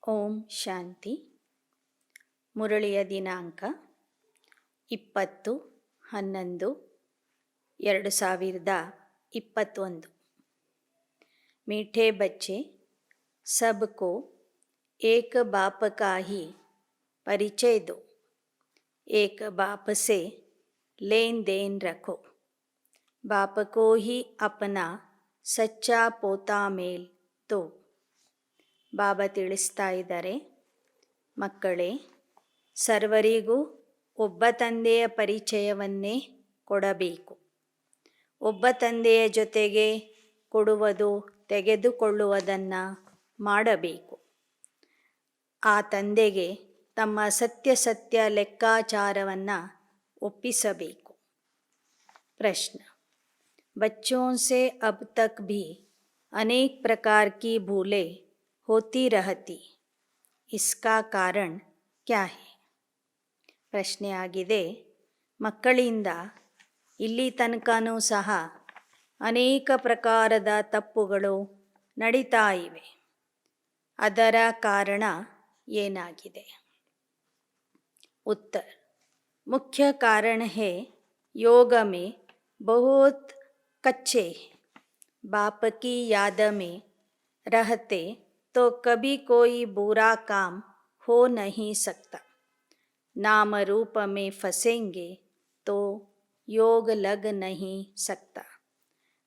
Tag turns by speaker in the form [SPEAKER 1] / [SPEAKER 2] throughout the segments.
[SPEAKER 1] ಓಂ ಶಾಂತಿ. ಮುರಳಿಯ ದಿನಾಂಕ 20-11-2021. मीठे बच्चे, सबको एक बाप का ही परिचय दो. एक बाप से लेन देन रखो. बाप को ही अपना सच्चा पोता मेल दो. ಬಾಬಾ ತಿಳಿಸ್ತಾ ಇದ್ದಾರೆ, ಮಕ್ಕಳೇ, ಸರ್ವರಿಗೂ ಒಬ್ಬ ತಂದೆಯ ಪರಿಚಯವನ್ನೇ ಕೊಡಬೇಕು. ಒಬ್ಬ ತಂದೆಯ ಜೊತೆಗೆ ಕೊಡುವುದು ತೆಗೆದುಕೊಳ್ಳುವುದನ್ನು ಮಾಡಬೇಕು. ಆ ತಂದೆಗೆ ತಮ್ಮ ಸತ್ಯ ಲೆಕ್ಕಾಚಾರವನ್ನು ಒಪ್ಪಿಸಬೇಕು. ಪ್ರಶ್ನೆ: बच्चों से अब तक भी अनेक प्रकार की भूलें होती रहती, इसका कारण क्या है? ಪ್ರಶ್ನೆ ಆಗಿದೆ, ಮಕ್ಕಳಿಂದ ಇಲ್ಲಿ ತನಕನೂ ಸಹ ಅನೇಕ ಪ್ರಕಾರದ ತಪ್ಪುಗಳು ನಡೀತಾ ಇವೆ. ಅದರ ಕಾರಣ ಏನಾಗಿದೆ? उत्तर: मुख्य कारण है योग में बहुत कच्चे हैं. बाप की याद में रहते तो कभी कोई बुरा काम हो नहीं सकता. नाम रूप में फंसेंगे तो योग लग नहीं सकता.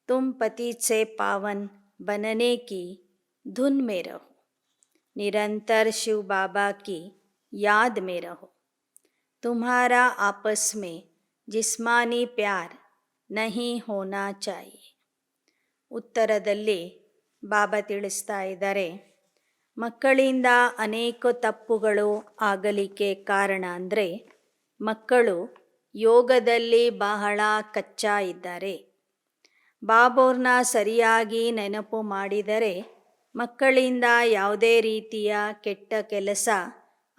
[SPEAKER 1] तुम पतित से पावन बनने की धुन में रहो. निरंतर शिव बाबा की याद में रहो. तुम्हारा आपस में जिस्मानी प्यार नहीं होना चाहिए. ಉತ್ತರದಲ್ಲಿ ಬಾಬಾ ತಿಳಿಸ್ತಾ ಇದ್ದಾರೆ, ಮಕ್ಕಳಿಂದ ಅನೇಕ ತಪ್ಪುಗಳು ಆಗಲಿಕ್ಕೆ ಕಾರಣ ಅಂದರೆ ಮಕ್ಕಳು ಯೋಗದಲ್ಲಿ ಬಹಳ ಕಚ್ಚಾ ಇದ್ದಾರೆ. ಬಾಬೋರ್ನ ಸರಿಯಾಗಿ ನೆನಪು ಮಾಡಿದರೆ ಮಕ್ಕಳಿಂದ ಯಾವುದೇ ರೀತಿಯ ಕೆಟ್ಟ ಕೆಲಸ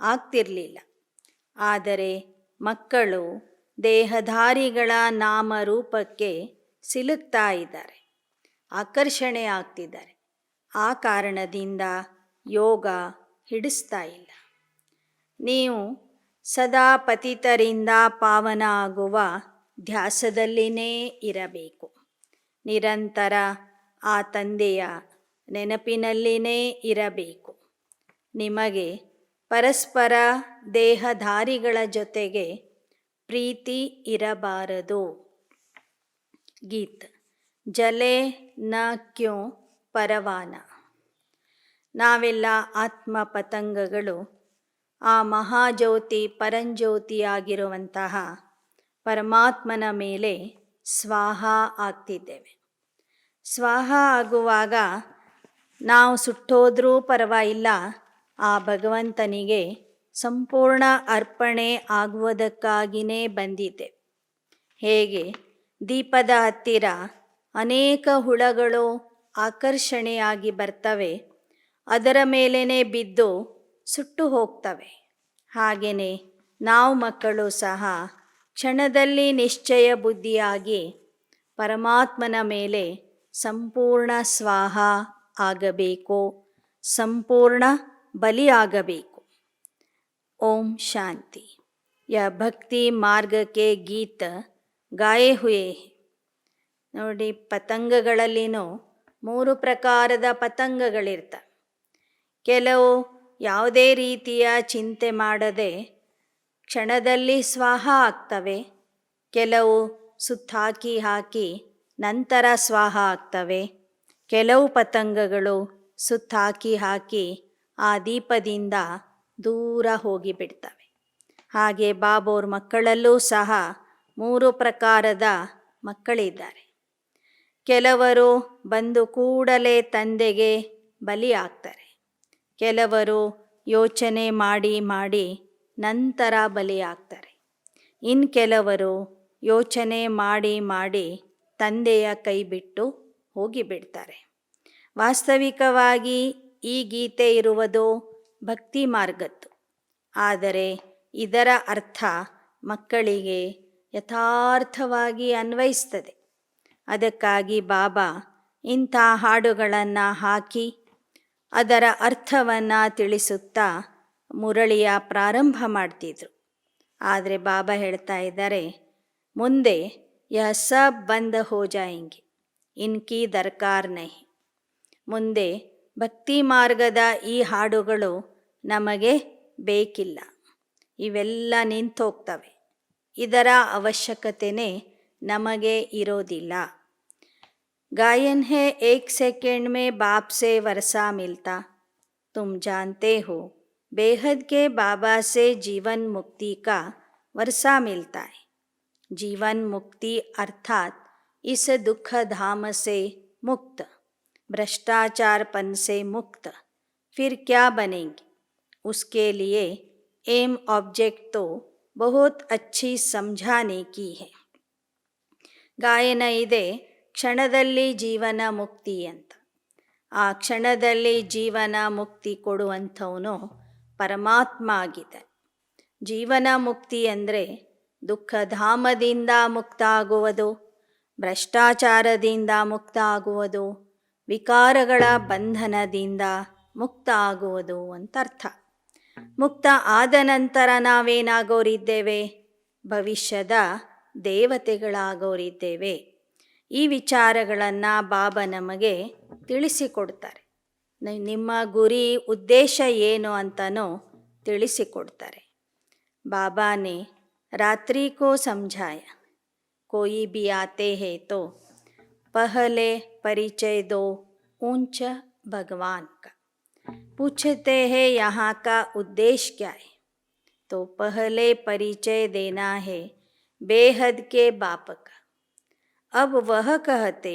[SPEAKER 1] ಆಗ್ತಿರಲಿಲ್ಲ. ಆದರೆ ಮಕ್ಕಳು ದೇಹಧಾರಿಗಳ ನಾಮರೂಪಕ್ಕೆ ಸಿಲುಕ್ತಾ ಇದ್ದಾರೆ, ಆಕರ್ಷಣೆ ಆಗ್ತಿದ್ದಾರೆ. ಆ ಕಾರಣದಿಂದ ಯೋಗ ಹಿಡಿಸ್ತಾ ಇಲ್ಲ. ನೀವು ಸದಾ ಪತಿತರಿಂದ ಪಾವನ ಆಗುವ ಧ್ಯಾಸದಲ್ಲಿನೇ ಇರಬೇಕು. ನಿರಂತರ ಆ ತಂದೆಯ ನೆನಪಿನಲ್ಲಿನೇ ಇರಬೇಕು. ನಿಮಗೆ ಪರಸ್ಪರ ದೇಹಧಾರಿಗಳ ಜೊತೆಗೆ ಪ್ರೀತಿ ಇರಬಾರದು. ಗೀತ್ ಜಲೆ ನ ಕ್ಯೋ ಪರವಾನ. ನಾವೆಲ್ಲ ಆತ್ಮ ಪತಂಗಗಳು ಆ ಮಹಾಜ್ಯೋತಿ ಪರಂಜ್ಯೋತಿಯಾಗಿರುವಂತಹ ಪರಮಾತ್ಮನ ಮೇಲೆ ಸ್ವಾಹ ಆಗ್ತಿದ್ದೇವೆ. ಸ್ವಾಹ ಆಗುವಾಗ ನಾವು ಸುಟ್ಟೋದ್ರೂ ಪರವಾಗಿಲ್ಲ, ಆ ಭಗವಂತನಿಗೆ ಸಂಪೂರ್ಣ ಅರ್ಪಣೆ ಆಗುವುದಕ್ಕಾಗಿಯೇ ಬಂದಿದ್ದೇವೆ. ಹೇಗೆ ದೀಪದ ಹತ್ತಿರ ಅನೇಕ ಹುಳಗಳು ಆಕರ್ಷಣೆಯಾಗಿ ಬರ್ತವೆ, ಅದರ ಮೇಲೇ ಬಿದ್ದು ಸುಟ್ಟು ಹೋಗ್ತವೆ. ಹಾಗೆಯೇ ನಾವು ಮಕ್ಕಳು ಸಹ ಕ್ಷಣದಲ್ಲಿ ನಿಶ್ಚಯ ಬುದ್ಧಿಯಾಗಿ ಪರಮಾತ್ಮನ ಮೇಲೆ ಸಂಪೂರ್ಣ ಸ್ವಾಹ ಆಗಬೇಕು, ಸಂಪೂರ್ಣ ಬಲಿಯಾಗಬೇಕು. ಓಂ ಶಾಂತಿ. ಯ ಭಕ್ತಿ ಮಾರ್ಗಕ್ಕೆ ಗೀತ ಗಾಯೇ ಹುಯೇ. ನೋಡಿ, ಪತಂಗಗಳಲ್ಲಿನೂ 3 ಪ್ರಕಾರದ ಪತಂಗಗಳಿರ್ತವೆ. ಕೆಲವು ಯಾವುದೇ ರೀತಿಯ ಚಿಂತೆ ಮಾಡದೆ ಕ್ಷಣದಲ್ಲಿ ಸ್ವಾಹ ಆಗ್ತವೆ. ಕೆಲವು ಸುತ್ತಾಕಿ ಹಾಕಿ ನಂತರ ಸ್ವಾಹ ಆಗ್ತವೆ. ಕೆಲವು ಪತಂಗಗಳು ಸುತ್ತಾಕಿ ಹಾಕಿ ಆ ದೀಪದಿಂದ ದೂರ ಹೋಗಿಬಿಡ್ತವೆ. ಹಾಗೆ ಬಾಬೋರ್ ಮಕ್ಕಳಲ್ಲೂ ಸಹ 3 ಪ್ರಕಾರದ ಮಕ್ಕಳಿದ್ದಾರೆ. ಕೆಲವರು ಬಂದು ಕೂಡಲೇ ತಂದೆಗೆ ಬಲಿ ಆಗ್ತಾರೆ. ಕೆಲವರು ಯೋಚನೆ ಮಾಡಿ ಮಾಡಿ ನಂತರ ಬಲಿ ಆಗ್ತಾರೆ. ಇನ್ನು ಕೆಲವರು ಯೋಚನೆ ಮಾಡಿ ಮಾಡಿ ತಂದೆಯ ಕೈ ಬಿಟ್ಟು ಹೋಗಿಬಿಡ್ತಾರೆ. ವಾಸ್ತವಿಕವಾಗಿ ಈ ಗೀತೆ ಇರುವುದು ಭಕ್ತಿ ಮಾರ್ಗದ್ದು. ಆದರೆ ಇದರ ಅರ್ಥ ಮಕ್ಕಳಿಗೆ ಯಥಾರ್ಥವಾಗಿ ಅನ್ವಯಿಸ್ತದೆ. ಅದಕ್ಕಾಗಿ ಬಾಬಾ ಇಂಥ ಹಾಡುಗಳನ್ನು ಹಾಕಿ ಅದರ ಅರ್ಥವನ್ನು ತಿಳಿಸುತ್ತಾ ಮುರಳಿಯ ಪ್ರಾರಂಭ ಮಾಡ್ತಿದ್ರು. ಆದರೆ ಬಾಬಾ ಹೇಳ್ತಾ ಇದ್ದಾರೆ, ಮುಂದೆ ಯಹ ಸಬ್ ಬಂದ್ ಹೋ ಜಾಯೆಂಗೆ, ಇನ್ಕಿ ದರ್ಕಾರ್ ನಹಿ. ಮುಂದೆ ಭಕ್ತಿ ಮಾರ್ಗದ ಈ ಹಾಡುಗಳು ನಮಗೆ ಬೇಕಿಲ್ಲ, ಇವೆಲ್ಲ ನಿಂತೋಗ್ತವೆ, ಇದರ ಅವಶ್ಯಕತೆಯೇ ನಮಗೆ ಇರೋದಿಲ್ಲ. गायन है 1 सेकंड में बाप से वर्षा मिलता, तुम जानते हो बेहद के बाबा से जीवन मुक्ति का वर्षा मिलता है. जीवन मुक्ति अर्थात इस दुख धाम से मुक्त, भ्रष्टाचारपन से मुक्त. फिर क्या बनेंगे? उसके लिए एम ऑब्जेक्ट तो बहुत अच्छी समझाने की है. ಗಾಯನ ಇದೆ, ಕ್ಷಣದಲ್ಲಿ ಜೀವನ ಮುಕ್ತಿ ಅಂತ. ಆ ಕ್ಷಣದಲ್ಲಿ ಜೀವನ ಮುಕ್ತಿ ಕೊಡುವಂಥವನು ಪರಮಾತ್ಮ ಆಗಿದೆ. ಜೀವನ ಮುಕ್ತಿ ಅಂದರೆ ದುಃಖಧಾಮದಿಂದ ಮುಕ್ತ ಆಗುವುದು, ಭ್ರಷ್ಟಾಚಾರದಿಂದ ಮುಕ್ತ ಆಗುವುದು, ವಿಕಾರಗಳ ಬಂಧನದಿಂದ ಮುಕ್ತ ಆಗುವುದು ಅಂತ ಅರ್ಥ. ಮುಕ್ತ ಆದ ನಂತರ ನಾವೇನಾಗೋರಿದ್ದೇವೆ? ಭವಿಷ್ಯದ ದೇವತೆಗಳಾಗೋರಿದ್ದೇವೆ. ಈ ವಿಚಾರಗಳನ್ನು ಬಾಬಾ ನಮಗೆ ತಿಳಿಸಿಕೊಡ್ತಾರೆ. ನಿಮ್ಮ ಗುರಿ ಉದ್ದೇಶ ಏನು ಅಂತನೂ ತಿಳಿಸಿಕೊಡ್ತಾರೆ. ಬಾಬಾನೇ ರಾತ್ರಿ ಕೋ ಸಮझाया, कोई भी आते हैं तो पहले परिचय दो ऊंच भगवान का. पूछते हैं यहाँ का उद्देश्य क्या है, तो पहले परिचय देना है बेहद के बाप का. अब वह कहते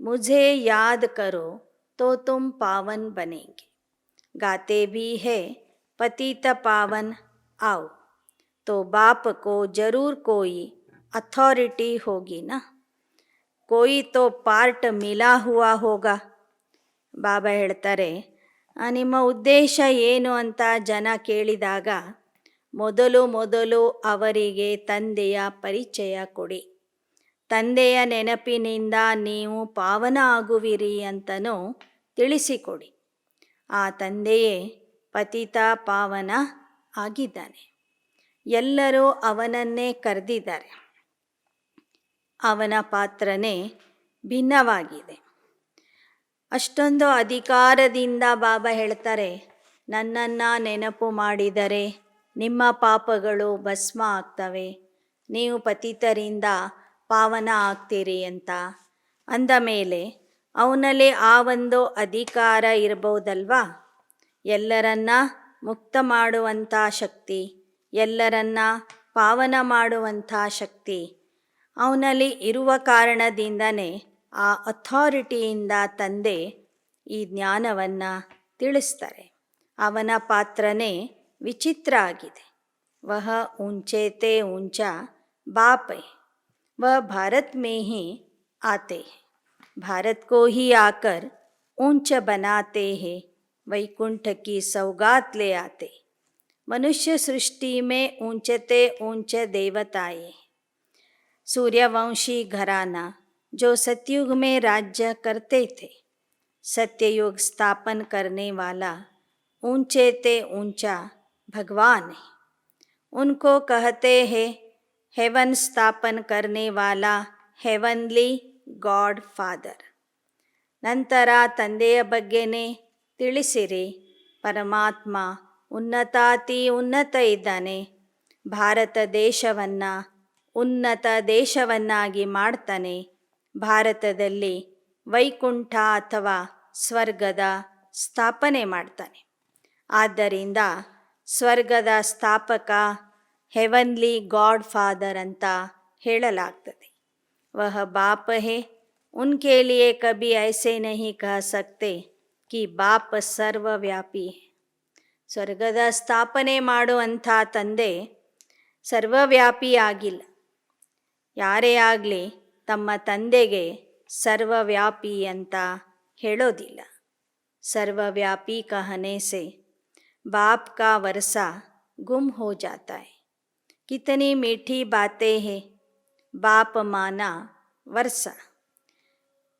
[SPEAKER 1] मुझे याद करो तो तुम पावन बनेंगे. गाते भी है पतित पावन आओ, तो बाप को जरूर कोई अथॉरिटी होगी ना, कोई तो पार्ट मिला हुआ होगा. ಬಾಬಾ ಹೇಳ್ತಾರೆ, ನಿಮ್ಮ ಉದ್ದೇಶ ಏನು ಅಂತ ಜನ ಕೇಳಿದಾಗ ಮೊದಲು ಅವರಿಗೆ ತಂದೆಯ ಪರಿಚಯ ಕೊಡಿ. ತಂದೆಯ ನೆನಪಿನಿಂದ ನೀವು ಪಾವನ ಆಗುವಿರಿ ಅಂತನೂ ತಿಳಿಸಿಕೊಡಿ. ಆ ತಂದೆಯೇ ಪತಿತ ಪಾವನ ಆಗಿದ್ದಾನೆ. ಎಲ್ಲರೂ ಅವನನ್ನೇ ಕರೆದಿದ್ದಾರೆ. ಅವನ ಪಾತ್ರನೇ ಭಿನ್ನವಾಗಿದೆ. ಅಷ್ಟೊಂದು ಅಧಿಕಾರದಿಂದ ಬಾಬಾ ಹೇಳ್ತಾರೆ, ನನ್ನನ್ನು ನೆನಪು ಮಾಡಿದರೆ ನಿಮ್ಮ ಪಾಪಗಳು ಭಸ್ಮ ಆಗ್ತವೆ, ನೀವು ಪತಿತರಿಂದ ಪಾವನ ಆಗ್ತೀರಿ ಅಂತ ಅಂದ ಮೇಲೆ ಅವನಲ್ಲಿ ಆ ಒಂದು ಅಧಿಕಾರ ಇರ್ಬೋದಲ್ವಾ? ಎಲ್ಲರನ್ನ ಮುಕ್ತ ಮಾಡುವಂಥ ಶಕ್ತಿ, ಎಲ್ಲರನ್ನ ಪಾವನ ಮಾಡುವಂಥ ಶಕ್ತಿ ಅವನಲ್ಲಿ ಇರುವ ಕಾರಣದಿಂದನೇ ಆ ಅಥಾರಿಟಿಯಿಂದ ತಂದೆ ಈ ಜ್ಞಾನವನ್ನು ತಿಳಿಸ್ತಾರೆ. ಅವನ ಪಾತ್ರನೇ ವಿಚಿತ್ರ ಆಗಿದೆ. ವಹ ಊಂಚೇತೆ ಊಂಚಾ बाप है, वह भारत में ही आते हैं, भारत को ही आकर ऊंच बनाते हैं, वैकुंठ की सौगात ले आते. मनुष्य सृष्टि में ऊंचते ऊंचे देवताएं, सूर्यवंशी घराना जो सतयुग में राज्य करते थे, सत्ययुग स्थापन करने वाला ऊंचेते ऊंचा भगवान है. उनको कहते हैं हेवन स्थापन करने वाला ಹೆವನ್ಲಿ ಗಾಡ್ ಫಾದರ್. ನಂತರ ತಂದೆಯ ಬಗ್ಗೆನೇ ತಿಳಿಸಿರಿ. ಪರಮಾತ್ಮ ಉನ್ನತಾತಿ ಉನ್ನತ ಇದ್ದಾನೆ. ಭಾರತ ದೇಶವನ್ನು ಉನ್ನತ ದೇಶವನ್ನಾಗಿ ಮಾಡ್ತಾನೆ. ಭಾರತದಲ್ಲಿ ವೈಕುಂಠ ಅಥವಾ ಸ್ವರ್ಗದ ಸ್ಥಾಪನೆ ಮಾಡ್ತಾನೆ. ಆದ್ದರಿಂದ ಸ್ವರ್ಗದ ಸ್ಥಾಪಕ ಹೆವನ್ಲಿ ಗಾಡ್ ಫಾದರ್ ಅಂತ ಹೇಳಲಾಗ್ತದೆ. वह बाप है, उनके लिए कभी ऐसे नहीं कह सकते कि बाप सर्वव्यापी है. ಸ್ವರ್ಗದ ಸ್ಥಾಪನೆ ಮಾಡುವಂಥ ತಂದೆ ಸರ್ವವ್ಯಾಪಿ ಆಗಿಲ್ಲ. ಯಾರೇ ಆಗಲಿ ತಮ್ಮ ತಂದೆಗೆ ಸರ್ವವ್ಯಾಪಿ ಅಂತ ಹೇಳೋದಿಲ್ಲ. ಸರ್ವವ್ಯಾಪಿ कहने से बाप का वर्षा गुम हो जाता है. कितनी मीठी बातें हैं, बाप माना वर्षा.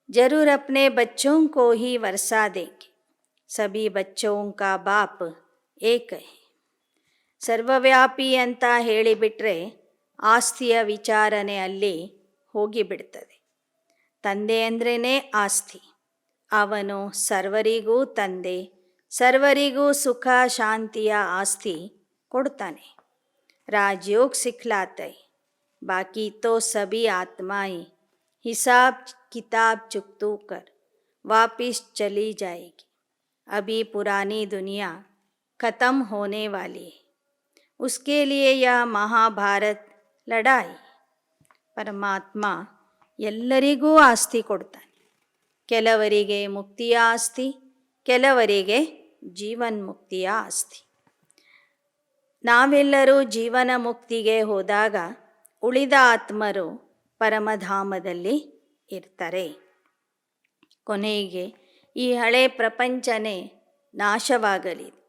[SPEAKER 1] जरूर अपने बच्चों को ही वर्षा देंगे. ಸಭಿ ಬಚ್ಚೋಂ ಕಾ ಬಾಪ್ ಏಕ ಹೈ. ಸರ್ವವ್ಯಾಪಿ ಅಂತ ಹೇಳಿಬಿಟ್ರೆ ಆಸ್ತಿಯ ವಿಚಾರಣೆ ಅಲ್ಲಿ ಹೋಗಿಬಿಡ್ತದೆ. ತಂದೆ ಅಂದ್ರೇ ಆಸ್ತಿ. ಅವನು ಸರ್ವರಿಗೂ ತಂದೆ, ಸರ್ವರಿಗೂ ಸುಖ ಶಾಂತಿಯ ಆಸ್ತಿ ಕೊಡ್ತಾನೆ. ರಾಜಯೋಗ ಸಿಖಲಾತೆ, ಬಾಕಿ ತೋ ಸಭಿ ಆತ್ಮಾएं हिसाब किताब चुकतू कर वापिस चली जाएगी. अभी पुरानी दुनिया ख़त्म होने वाली है. उसके लिए यह महाभारत लड़ाई. ಪರಮಾತ್ಮ ಎಲ್ಲರಿಗೂ ಆಸ್ತಿ ಕೊಡ್ತಾನೆ. ಕೆಲವರಿಗೆ ಮುಕ್ತಿಯ ಆಸ್ತಿ, ಕೆಲವರಿಗೆ ಜೀವನ್ಮುಕ್ತಿಯ ಆಸ್ತಿ. ನಾವೆಲ್ಲರೂ ಜೀವನ ಮುಕ್ತಿಗೆ ಹೋದಾಗ ಉಳಿದ ಆತ್ಮರು ಪರಮಧಾಮದಲ್ಲಿ ಇರ್ತಾರೆ. ಕೊನೆಗೆ ಈ ಹಳೆ ಪ್ರಪಂಚನೇ ನಾಶವಾಗಲಿದೆ.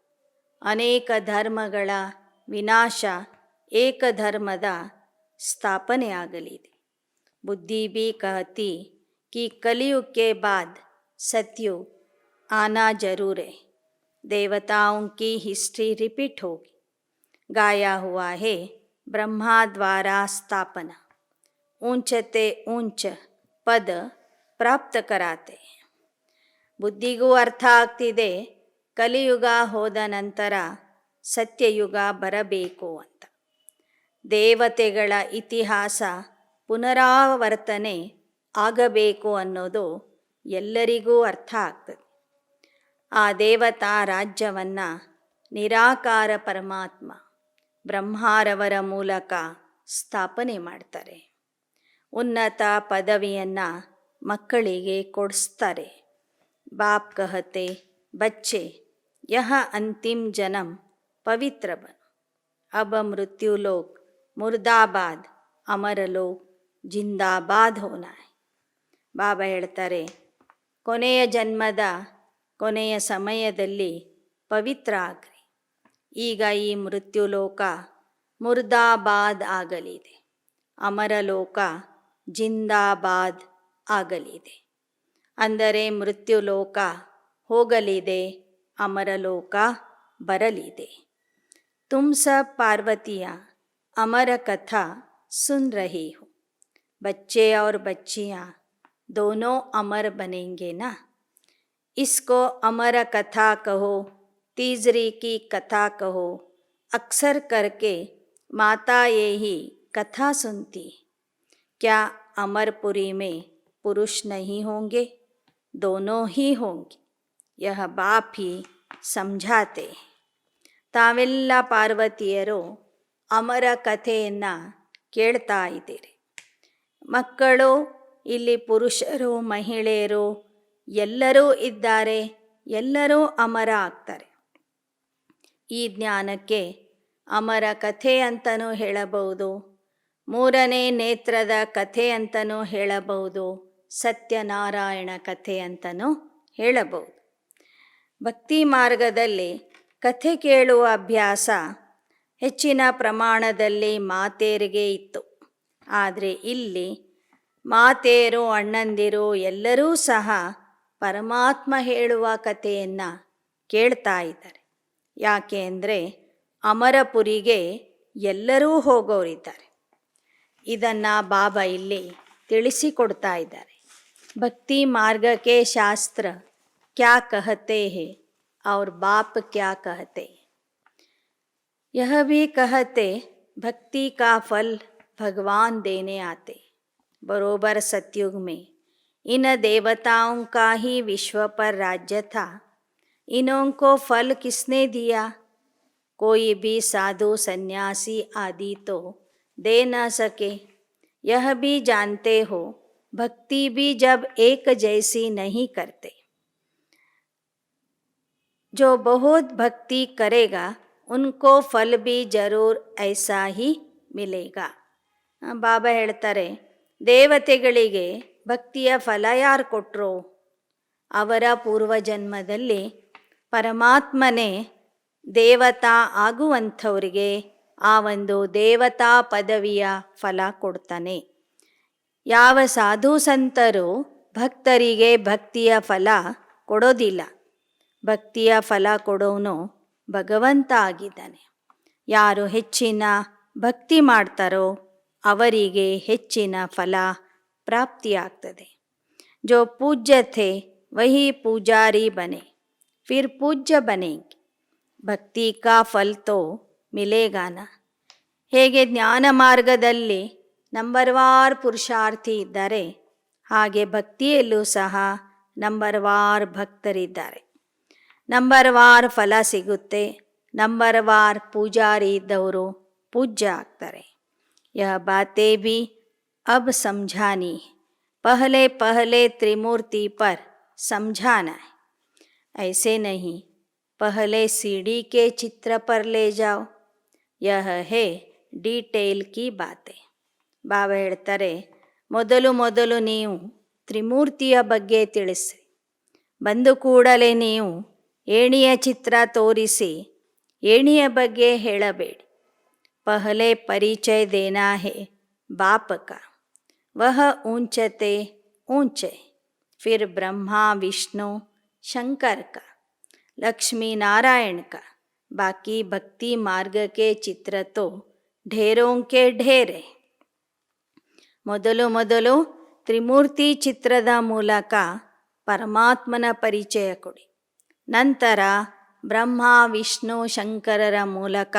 [SPEAKER 1] ಅನೇಕ ಧರ್ಮಗಳ ವಿನಾಶ, ಏಕಧರ್ಮದ ಸ್ಥಾಪನೆಯಾಗಲಿದೆ. बुद्धि भी कहती कि कलयुग के बाद सतयुग आना जरूर है. देवताओं की हिस्ट्री रिपीट होगी. गाया हुआ है ब्रह्मा द्वारा स्थापना, ऊंचते ऊंच पद ಪ್ರಾಪ್ತ ಕರಾತೆ. ಬುದ್ಧಿಗೂ ಅರ್ಥ ಆಗ್ತಿದೆ ಕಲಿಯುಗ ಹೋದ ನಂತರ ಸತ್ಯಯುಗ ಬರಬೇಕು ಅಂತ. ದೇವತೆಗಳ ಇತಿಹಾಸ ಪುನರಾವರ್ತನೆ ಆಗಬೇಕು ಅನ್ನೋದು ಎಲ್ಲರಿಗೂ ಅರ್ಥ ಆಗ್ತದೆ. ಆ ದೇವತಾ ರಾಜ್ಯವನ್ನು ನಿರಾಕಾರ ಪರಮಾತ್ಮ ಬ್ರಹ್ಮಾರವರ ಮೂಲಕ ಸ್ಥಾಪನೆ ಮಾಡ್ತಾರೆ. ಉನ್ನತ ಪದವಿಯನ್ನು ಮಕ್ಕಳಿಗೆ ಕೊಡಿಸ್ತಾರೆ. ಬಾಪ್ ಕಹತೆ ಬಚ್ಚೆ ಯಹ ಅಂತಿಮ್ ಜನಮ್ ಪವಿತ್ರ ಬನ್, ಅಬ ಮೃತ್ಯುಲೋಕ್ ಮುರ್ದಾಬಾದ್ ಅಮರಲೋಕ್ ಜಿಂದಾಬಾದ್ ಹೋನಾ ಹೈ. ಬಾಬಾ ಹೇಳ್ತಾರೆ, ಕೊನೆಯ ಜನ್ಮದ ಕೊನೆಯ ಸಮಯದಲ್ಲಿ ಪವಿತ್ರ ಆಗ್ರಿ. ಈಗ ಈ ಮೃತ್ಯುಲೋಕ ಮುರ್ದಾಬಾದ್ ಆಗಲಿದೆ, ಅಮರಲೋಕ ಜಿಂದಾಬಾದ್ ಆಗಲಿದೆ. ಅಂದರೆ ಮೃತ್ಯುಲೋಕ ಹೋಗಲಿದೆ, ಅಮರಲೋಕ ಬರಲಿದೆ. ತುಮ್ ಸಬ್ ಪಾರ್ವತಿಯ ಅಮರ ಕಥಾ ಸುನ್ ರಹಿ ಹೋ. बच्चे और बच्चियाँ दोनों अमर बनेंगे ना. इसको अमर कथा कहो, तीसरी की कथा कहो. अक्सर करके माता यही कथा सुनती. क्या अमरपुरी में पुरुष नहीं होंगे? दोनों ही होंगे. यह बाप ही समझाते. ತಾವೆಲ್ಲ ಪಾರ್ವತಿಯರು ಅಮರ ಕಥೆಯನ್ನು ಕೇಳ್ತಾ ಇದ್ದೀರಿ. ಮಕ್ಕಳು ಇಲ್ಲಿ ಪುರುಷರು ಮಹಿಳೆಯರು ಎಲ್ಲರೂ ಇದ್ದಾರೆ, ಎಲ್ಲರೂ ಅಮರ ಆಗ್ತಾರೆ. ಈ ಜ್ಞಾನಕ್ಕೆ ಅಮರ ಕಥೆ ಅಂತಲೂ ಹೇಳಬಹುದು, ಮೂರನೇ ನೇತ್ರದ ಕಥೆ ಅಂತಲೂ ಹೇಳಬಹುದು, ಸತ್ಯನಾರಾಯಣ ಕಥೆ ಅಂತಲೂ ಹೇಳಬಹುದು. ಭಕ್ತಿ ಮಾರ್ಗದಲ್ಲಿ ಕಥೆ ಕೇಳುವ ಅಭ್ಯಾಸ ಹೆಚ್ಚಿನ ಪ್ರಮಾಣದಲ್ಲಿ ಮಾತೆಯರಿಗೆ ಇತ್ತು. ಆದರೆ ಇಲ್ಲಿ ಮಾತೆಯರು ಅಣ್ಣಂದಿರು ಎಲ್ಲರೂ ಸಹ ಪರಮಾತ್ಮ ಹೇಳುವ ಕಥೆಯನ್ನು ಕೇಳ್ತಾ ಇದ್ದಾರೆ. ಯಾಕೆ ಅಂದರೆ ಅಮರಪುರಿಗೆ ಎಲ್ಲರೂ ಹೋಗೋರಿದ್ದಾರೆ. ಇದನ್ನು ಬಾಬಾ ಇಲ್ಲಿ ತಿಳಿಸಿಕೊಡ್ತಾ ಇದ್ದಾರೆ. ಭಕ್ತಿ ಮಾರ್ಗಕ್ಕೆ ಶಾಸ್ತ್ರ ಕ್ಯಾ ಕಹತೆ ಹೇ और बाप क्या कहते. यह भी कहते भक्ति का फल भगवान देने आते. बरोबर सतयुग में इन देवताओं का ही विश्व पर राज्य था. इन्हों को फल किसने दिया? कोई भी साधु सन्यासी आदि तो दे न सके. यह भी जानते हो भक्ति भी जब एक जैसी नहीं करते. जो बहुत भक्ति करेगा उनको फल भी जरूर ऐसा ही मिलेगा. ಬಾಬಾ ಹೇಳ್ತಾರೆ, ದೇವತೆಗಳಿಗೆ ಭಕ್ತಿಯ ಫಲ ಯಾರು ಕೊಟ್ಟರು? ಅವರ ಪೂರ್ವಜನ್ಮದಲ್ಲಿ ಪರಮಾತ್ಮನೇ ದೇವತಾ ಆಗುವಂಥವರಿಗೆ ಆ ಒಂದು ದೇವತಾ ಪದವಿಯ ಫಲ ಕೊಡ್ತಾನೆ. ಯಾವ ಸಾಧು ಸಂತರು ಭಕ್ತರಿಗೆ ಭಕ್ತಿಯ ಫಲ ಕೊಡೋದಿಲ್ಲ. ಭಕ್ತಿಯ ಫಲ ಕೊಡೋನು ಭಗವಂತ ಆಗಿದ್ದಾನೆ. ಯಾರು ಹೆಚ್ಚಿನ ಭಕ್ತಿ ಮಾಡ್ತಾರೋ ಅವರಿಗೆ ಹೆಚ್ಚಿನ ಫಲ ಪ್ರಾಪ್ತಿಯಾಗ್ತದೆ. जो पूज्य थे वही पुजारी बने फिर पूज्य बनेंगे. ಭಕ್ತಿ ಕಾ ಫಲ್ ತೋ ಮಿಲೇಗಾನ. ಹೇಗೆ ಜ್ಞಾನ ಮಾರ್ಗದಲ್ಲಿ ನಂಬರ್ವಾರ್ ಪುರುಷಾರ್ಥಿ ಇದ್ದಾರೆ, ಹಾಗೆ ಭಕ್ತಿಯಲ್ಲೂ ಸಹ ನಂಬರ್ವಾರ್ ಭಕ್ತರಿದ್ದಾರೆ. ನಂಬರ್ವಾರ್ ಫಲ ಸಿಗುತ್ತೆ. ನಂಬರ್ವಾರ್ ಪೂಜಾರಿ ಇದ್ದವರು ಪೂಜ್ಯ ಆಗ್ತಾರೆ. ಯಹ ಬಾತೇ ಭಿ ಅಬ್ ಸಮझानी है. पहले पहले त्रिमूर्ति पर समझाना है. ऐसे नहीं पहले सीढ़ी के चित्र पर ले जाओ. यह है ಡೀಟೇಲ್ ಕಿ ಬಾತೆ. ಬಾಬಾ ಹೇಳ್ತಾರೆ, ಮೊದಲು ಮೊದಲು ನೀವು ತ್ರಿಮೂರ್ತಿಯ ಬಗ್ಗೆ ತಿಳಿಸಿ. ಬಂದು ಕೂಡಲೇ ನೀವು ಏಣಿಯ ಚಿತ್ರ ತೋರಿಸಿ ಏಣಿಯ ಬಗ್ಗೆ ಹೇಳಬೇಡಿ. ಪಹಲೆ ಪರಿಚಯ ದೇನಾ ಹೇ ಬಾಪ ಕಾ. वह ऊंचते ऊंचे फिर ब्रह्मा विष्णु शंकर का लक्ष्मी नारायण का. बाकी भक्ति मार्ग के चित्र तो ढेरों के ढेरे. ಮೊದಲು ಮೊದಲು ತ್ರಿಮೂರ್ತಿ ಚಿತ್ರದ ಮೂಲಕ ಪರಮಾತ್ಮನ ಪರಿಚಯ ಕೊಡಿ. ನಂತರ ಬ್ರಹ್ಮ ವಿಷ್ಣು ಶಂಕರರ ಮೂಲಕ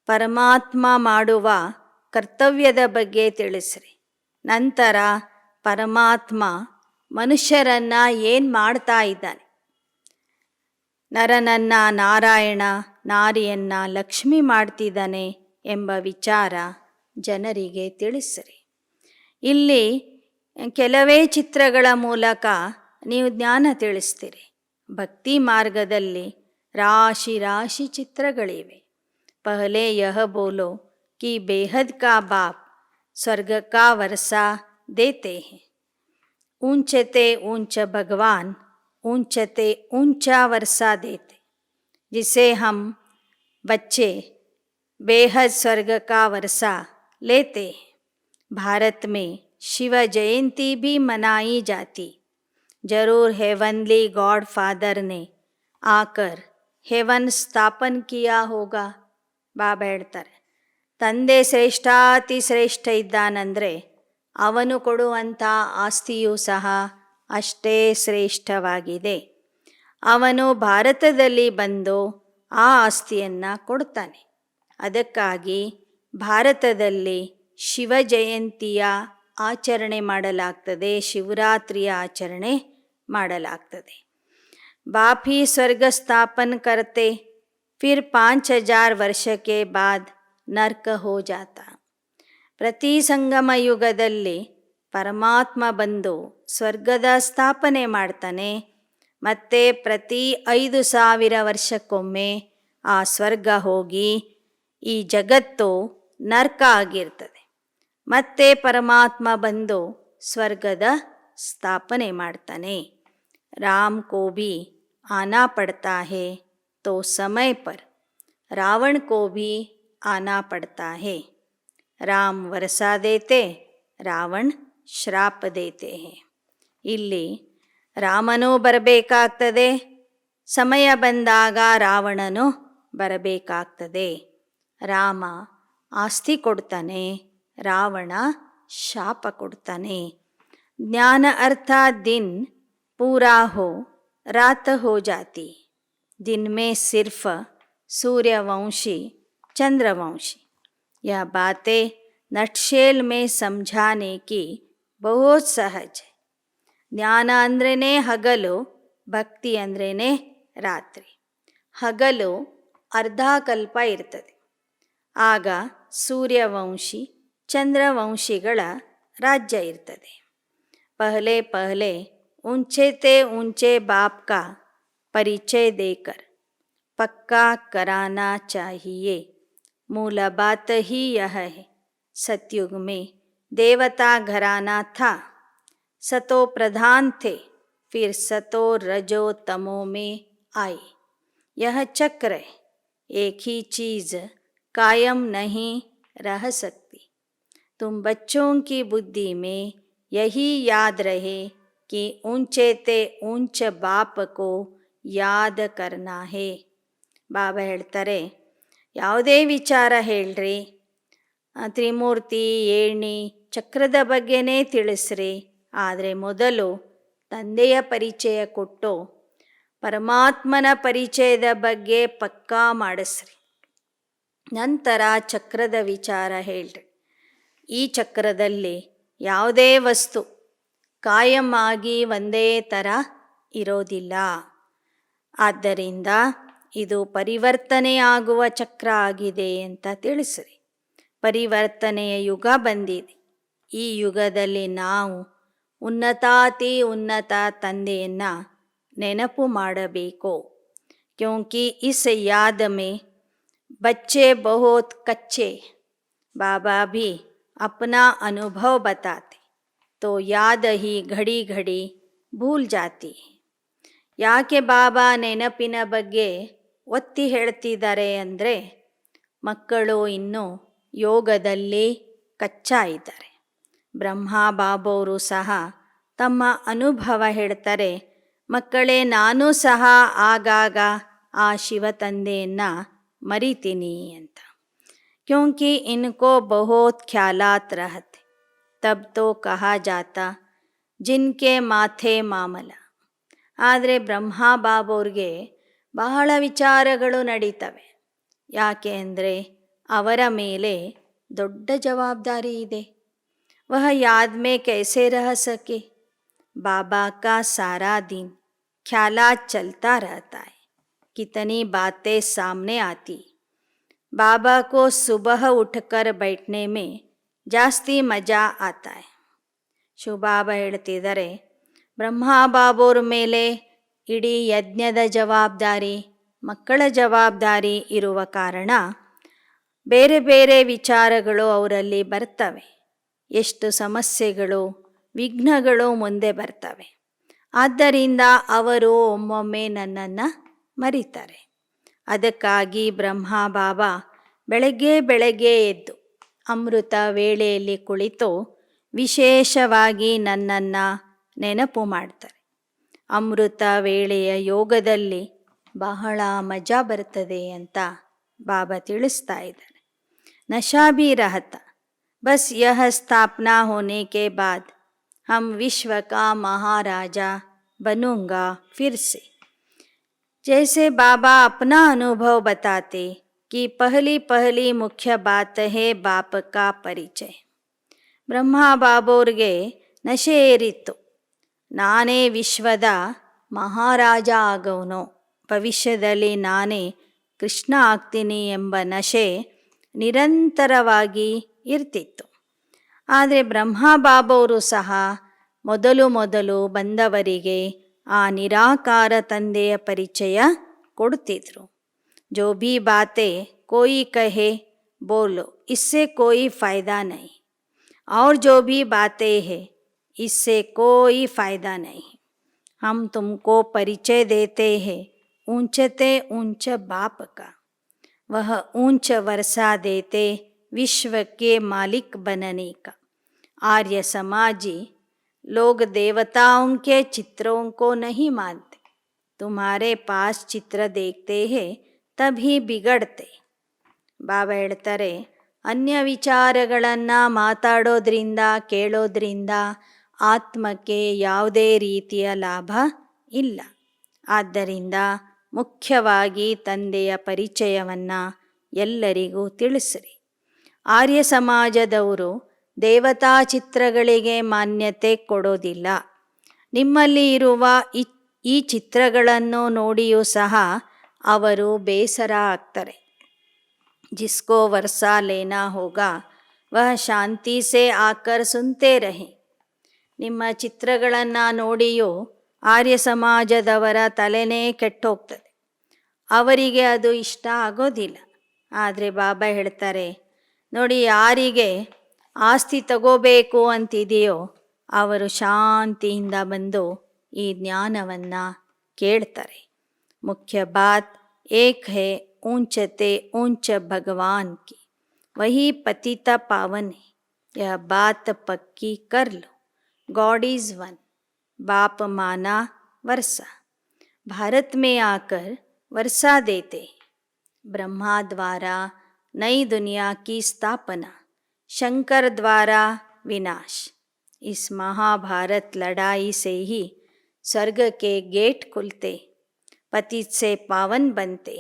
[SPEAKER 1] ಪರಮಾತ್ಮ ಮಾಡುವ ಕರ್ತವ್ಯದ ಬಗ್ಗೆ ತಿಳಿಸ್ರಿ. ನಂತರ ಪರಮಾತ್ಮ ಮನುಷ್ಯರನ್ನು ಏನು ಮಾಡ್ತಾ ಇದ್ದಾನೆ, ನರನನ್ನ ನಾರಾಯಣ, ನಾರಿಯನ್ನ ಲಕ್ಷ್ಮಿ ಮಾಡ್ತಿದ್ದಾನೆ ಎಂಬ ವಿಚಾರ ಜನರಿಗೆ ತಿಳಿಸಿರಿ. ಇಲ್ಲಿ ಕೆಲವೇ ಚಿತ್ರಗಳ ಮೂಲಕ ನೀವು ಜ್ಞಾನ ತಿಳಿಸ್ತೀರಿ. ಭಕ್ತಿ ಮಾರ್ಗದಲ್ಲಿ ರಾಶಿ ರಾಶಿ ಚಿತ್ರಗಳಿವೆ. ಪಹಲೆ ಯಹ ಬೋಲೋ ಕಿ ಬೇಹದ್ ಕಾ ಬಾಪ್ स्वर्ग का वर्षा देते हैं. ऊंचते ऊंच भगवान ऊंचते ऊंचा वर्षा देते, जिसे हम बच्चे बेहद स्वर्ग का वर्षा लेते हैं. भारत में शिव जयंती भी मनाई जाती. जरूर हेवनली गॉड फादर ने आकर हेवन स्थापन किया होगा. ಬಾಬಾ ಹೇಳ್ತಾರೆ, ತಂದೆ ಶ್ರೇಷ್ಠಾತಿ ಶ್ರೇಷ್ಠ ಇದ್ದಾನಂದರೆ ಅವನು ಕೊಡುವಂಥ ಆಸ್ತಿಯೂ ಸಹ ಅಷ್ಟೇ ಶ್ರೇಷ್ಠವಾಗಿದೆ. ಅವನು ಭಾರತದಲ್ಲಿ ಬಂದು ಆ ಆಸ್ತಿಯನ್ನು ಕೊಡ್ತಾನೆ. ಅದಕ್ಕಾಗಿ ಭಾರತದಲ್ಲಿ ಶಿವ ಜಯಂತಿಯ ಆಚರಣೆ ಮಾಡಲಾಗ್ತದೆ, ಶಿವರಾತ್ರಿಯ ಆಚರಣೆ ಮಾಡಲಾಗ್ತದೆ. ಬಾಪಿ ಸ್ವರ್ಗ ಸ್ಥಾಪನ करते फिर 5000 वर्ष के बाद ನರ್ಕ ಹೋ ಜಾತ. ಪ್ರತಿ ಸಂಗಮ ಯುಗದಲ್ಲಿ ಪರಮಾತ್ಮ ಬಂದು ಸ್ವರ್ಗದ ಸ್ಥಾಪನೆ ಮಾಡ್ತಾನೆ. ಮತ್ತು ಪ್ರತಿ 5000 ವರ್ಷಕ್ಕೊಮ್ಮೆ ಆ ಸ್ವರ್ಗ ಹೋಗಿ ಈ ಜಗತ್ತು ನರ್ಕ ಆಗಿರ್ತದೆ. ಮತ್ತೆ ಪರಮಾತ್ಮ ಬಂದು ಸ್ವರ್ಗದ ಸ್ಥಾಪನೆ ಮಾಡ್ತಾನೆ. ರಾಮ್ ಕೋ ಭಿ ಆನಾ ಪಡ್ತಾ ಹೇ ತೋ ಸಮಯ ಪರ್, ರಾವಣ ಕೋ ಭಿ आना पड़ता है. राम वर्षा देते, ರಾವಣ ಶ್ರಾಪ ದೇತೆ ಹೇ. ಇಲ್ಲಿ ರಾಮನೂ ಬರಬೇಕಾಗ್ತದೆ, ಸಮಯ ಬಂದಾಗ ರಾವಣನು ಬರಬೇಕಾಗ್ತದೆ. ರಾಮ ಆಸ್ತಿ ಕೊಡ್ತಾನೆ, ರಾವಣ ಶಾಪ ಕೊಡ್ತಾನೆ. ಜ್ಞಾನ ಅರ್ಥಾತ್ ದಿನ್ ಪೂರಾ ಹೋ ರಾತ್ ಹೋ ಜಾತಿ. ದಿನ್ ಮೇ ಸಿರ್ಫ ಸೂರ್ಯವಂಶಿ चंद्रवंशी. यह बातें नटशेल में समझाने की बहुत सहज है. ಜ್ಞಾನ ಅಂದ್ರೇ ಹಗಲು, ಭಕ್ತಿ ಅಂದ್ರೇ ರಾತ್ರಿ. ಹಗಲು ಅರ್ಧ ಕಲ್ಪ ಇರ್ತದೆ. ಆಗ ಸೂರ್ಯವಂಶಿ ಚಂದ್ರವಂಶಿಗಳ ರಾಜ್ಯ ಇರ್ತದೆ. ಪಹಲೆ ಪಹಲೆ ऊंचे ऊंचे बाप का परिचय देकर पक्का कराना चाहिए. मूल बात ही यह है. सतयुग में देवता घराना था, सतो प्रधान थे, फिर सतो रजो तमो में आए. यह चक्र है. एक ही चीज़ कायम नहीं रह सकती. तुम बच्चों की बुद्धि में यही याद रहे कि ऊंचे ते ऊंच बाप को ಯಾದ ಕರ್ನಾ ಹೇ. ಬಾಬಾ ಹೇಳ್ತಾರೆ, ಯಾವುದೇ ವಿಚಾರ ಹೇಳ್ರಿ, ತ್ರಿಮೂರ್ತಿ, ಏಣಿ, ಚಕ್ರದ ಬಗ್ಗೆನೇ ತಿಳಿಸ್ರಿ, ಆದರೆ ಮೊದಲು ತಂದೆಯ ಪರಿಚಯ ಕೊಟ್ಟು ಪರಮಾತ್ಮನ ಪರಿಚಯದ ಬಗ್ಗೆ ಪಕ್ಕಾ ಮಾಡಿಸ್ರಿ. ನಂತರ ಚಕ್ರದ ವಿಚಾರ ಹೇಳ್ರಿ. ಈ ಚಕ್ರದಲ್ಲಿ ಯಾವುದೇ ವಸ್ತು ಕಾಯಂ ಆಗಿ ಒಂದೇ ಥರ ಇರೋದಿಲ್ಲ. ಆದ್ದರಿಂದ ಇದು ಪರಿವರ್ತನೆಯಾಗುವ ಚಕ್ರ ಆಗಿದೆ ಅಂತ ತಿಳಿಸ್ರಿ. ಪರಿವರ್ತನೆಯ ಯುಗ ಬಂದಿದೆ. ಈ ಯುಗದಲ್ಲಿ ನಾವು ಉನ್ನತಾತಿ ಉನ್ನತ ತಂದೆಯನ್ನು ನೆನಪು ಮಾಡಬೇಕು. ಕ್ಯೋಂಕಿ ಇಸ್ ಯಾದ ಮೇ बच्चे बहुत कच्चे, बाबा भी अपना अनुभव बताते तो याद ही घड़ी घड़ी भूल जाती है. ಯಾಕೆ ಬಾಬಾ ನೆನಪಿನ ಬಗ್ಗೆ ಒತ್ತಿ ಹೇಳ್ತಿದ್ದಾರೆ ಅಂದರೆ, ಮಕ್ಕಳು ಇನ್ನೂ ಯೋಗದಲ್ಲಿ ಕಚ್ಚಾ ಇದ್ದಾರೆ. ಬ್ರಹ್ಮ ಬಾಬೋರು ಸಹ ತಮ್ಮ ಅನುಭವ ಹೇಳ್ತಾರೆ, ಮಕ್ಕಳೇ ನಾನು ಸಹ ಆಗಾಗ ಆ ಶಿವ ತಂದೆಯನ್ನು ಮರಿತೀನಿ ಅಂತ. ಕ್ಯೋಂಕಿ ಇನ್ಕೋ ಬಹುತ್ ಖ್ಯಾಲಾತ್ ರಹತೆ ತಬ್ ತೋ ಕಹಾ ಜಾತಾ ಜಿನ್ಕೆ ಮಾಥೆ ಮಾಮಲ. ಆದರೆ ಬ್ರಹ್ಮ ಬಾಬೋರ್ಗೆ ಬಹಳ ವಿಚಾರಗಳು ನಡೀತವೆ. ಯಾಕೆ ಅಂದರೆ ಅವರ ಮೇಲೆ ದೊಡ್ಡ ಜವಾಬ್ದಾರಿ ಇದೆ. ವಹ ಯಾದ್ ಮೇ ಕೈಸೆ ರಹ ಸಕೆ. ಬಾಬಾ ಕಾ ಸಾರಾ ದಿನ್ ಖ್ಯಾಲಾತ್ ಚಲ್ತಾ रहता है, कितनी बातें सामने आती. बाबा को सुबह उठकर बैठने में ಜಾಸ್ತಿ ಮಜಾ ಆತಾ है. ಶಿವಬಾಬಾ ಹೇಳ್ತಿದ್ದಾರೆ, ಬ್ರಹ್ಮ ಬಾಬೋರ ಮೇಲೆ ಇಡೀ ಯಜ್ಞದ ಜವಾಬ್ದಾರಿ, ಮಕ್ಕಳ ಜವಾಬ್ದಾರಿ ಇರುವ ಕಾರಣ ಬೇರೆ ಬೇರೆ ವಿಚಾರಗಳು ಅವರಲ್ಲಿ ಬರ್ತವೆ. ಎಷ್ಟು ಸಮಸ್ಯೆಗಳು, ವಿಘ್ನಗಳು ಮುಂದೆ ಬರ್ತವೆ. ಆದ್ದರಿಂದ ಅವರು ಒಮ್ಮೊಮ್ಮೆ ನನ್ನನ್ನು ಮರೀತಾರೆ. ಅದಕ್ಕಾಗಿ ಬ್ರಹ್ಮ ಬಾಬಾ ಬೆಳಗ್ಗೆ ಎದ್ದು ಅಮೃತ ವೇಳೆಯಲ್ಲಿ ಕುಳಿತು ವಿಶೇಷವಾಗಿ ನನ್ನನ್ನು ನೆನಪು ಮಾಡ್ತಾರೆ. ಅಮೃತ ವೇಳೆಯ ಯೋಗದಲ್ಲಿ ಬಹಳ ಮಜಾ ಬರ್ತದೆ ಅಂತ ಬಾಬಾ ತಿಳಿಸ್ತಾ ಇದ್ದಾರೆ. ನಶಾ ಭಿ ರಹತಾ, ಬಸ್ ಯಹ ಸ್ಥಾಪನಾ ಹೋನೆ ಕೆ ಬಾದ್ ಹಮ್ ವಿಶ್ವ ಕಾ ಮಹಾರಾಜ बनूंगा फिर से. जैसे बाबा अपना अनुभव बताते कि पहली मुख्य बात है बाप का परिचय. ಬ್ರಹ್ಮ ಬಾಬೋರ್ಗೆ ನಶೆ ಏರಿತ್ತು. ನಾನೇ ವಿಶ್ವದ ಮಹಾರಾಜ ಆಗೋನು, ಭವಿಷ್ಯದಲ್ಲಿ ನಾನೇ ಕೃಷ್ಣ ಆಗ್ತೀನಿ ಎಂಬ ನಶೆ ನಿರಂತರವಾಗಿ ಇರ್ತಿತ್ತು. ಆದರೆ ಬ್ರಹ್ಮ ಬಾಬೋರು ಸಹ ಮೊದಲು ಬಂದವರಿಗೆ ಆ ನಿರಾಕಾರ ತಂದೆಯ ಪರಿಚಯ ಕೊಡ್ತಿದ್ರು. ಜೋ ಭಿ ಬಾತೆ ಕೋಯಿ ಕಹೆ ಬೋಲೋ, ಇಸ್ಸೆ ಕೋಯಿ ಫಾಯ್ದಾ ನಹೀ, और जो भी बातें हैं इससे कोई फ़ायदा नहीं. हम तुमको परिचय देते हैं ऊंचते ऊंच बाप का, वह ऊंच वर्षा देते विश्व के मालिक बनने का. आर्य समाजी लोग देवताओं के चित्रों को नहीं मानते. तुम्हारे पास चित्र देखते हैं तभी बिगड़ते. ಬಾಬಾ ಹೇಳ್ತಾರೆ, ಅನ್ಯ ವಿಚಾರಗಳನ್ನು ಮಾತಾಡೋದ್ರಿಂದ, ಕೇಳೋದ್ರಿಂದ ಆತ್ಮಕ್ಕೆ ಯಾವುದೇ ರೀತಿಯ ಲಾಭ ಇಲ್ಲ. ಆದ್ದರಿಂದ ಮುಖ್ಯವಾಗಿ ತಂದೆಯ ಪರಿಚಯವನ್ನು ಎಲ್ಲರಿಗೂ ತಿಳಿಸ್ರಿ. ಆರ್ಯ ಸಮಾಜದವರು ದೇವತಾ ಚಿತ್ರಗಳಿಗೆ ಮಾನ್ಯತೆ ಕೊಡೋದಿಲ್ಲ. ನಿಮ್ಮಲ್ಲಿ ಇರುವ ಈ ಚಿತ್ರಗಳನ್ನು ನೋಡಿಯೂ ಸಹ ಅವರು ಬೇಸರ ಆಗ್ತಾರೆ. जिसको वर्षा लेना होगा वह ಶಾಂತಿ ಸೇ ಆಕರ್ ಸುನ್ತೆ ರಹೆ. ನಿಮ್ಮ ಚಿತ್ರಗಳನ್ನು ನೋಡಿಯೂ ಆರ್ಯ ಸಮಾಜದವರ ತಲೆನೇ ಕೆಟ್ಟೋಗ್ತದೆ. ಅವರಿಗೆ ಅದು ಇಷ್ಟ ಆಗೋದಿಲ್ಲ. ಆದರೆ ಬಾಬಾ ಹೇಳ್ತಾರೆ, ನೋಡಿ, ಯಾರಿಗೆ ಆಸ್ತಿ ತಗೋಬೇಕು ಅಂತಿದೆಯೋ ಅವರು ಶಾಂತಿಯಿಂದ ಬಂದು ಈ ಜ್ಞಾನವನ್ನು ಕೇಳ್ತಾರೆ. ಮುಖ್ಯ ಬಾತ್ ಏಕ್ ಹೇ ऊंचते ऊंच भगवान की, वही पतिता पावन है. यह बात पक्की कर लो. God is one. बाप माना वर्षा. भारत में आकर वर्षा देते। ब्रह्मा द्वारा नई दुनिया की स्थापना, शंकर द्वारा विनाश। इस महाभारत लड़ाई से ही स्वर्ग के गेट खुलते, पतित से पावन बनते।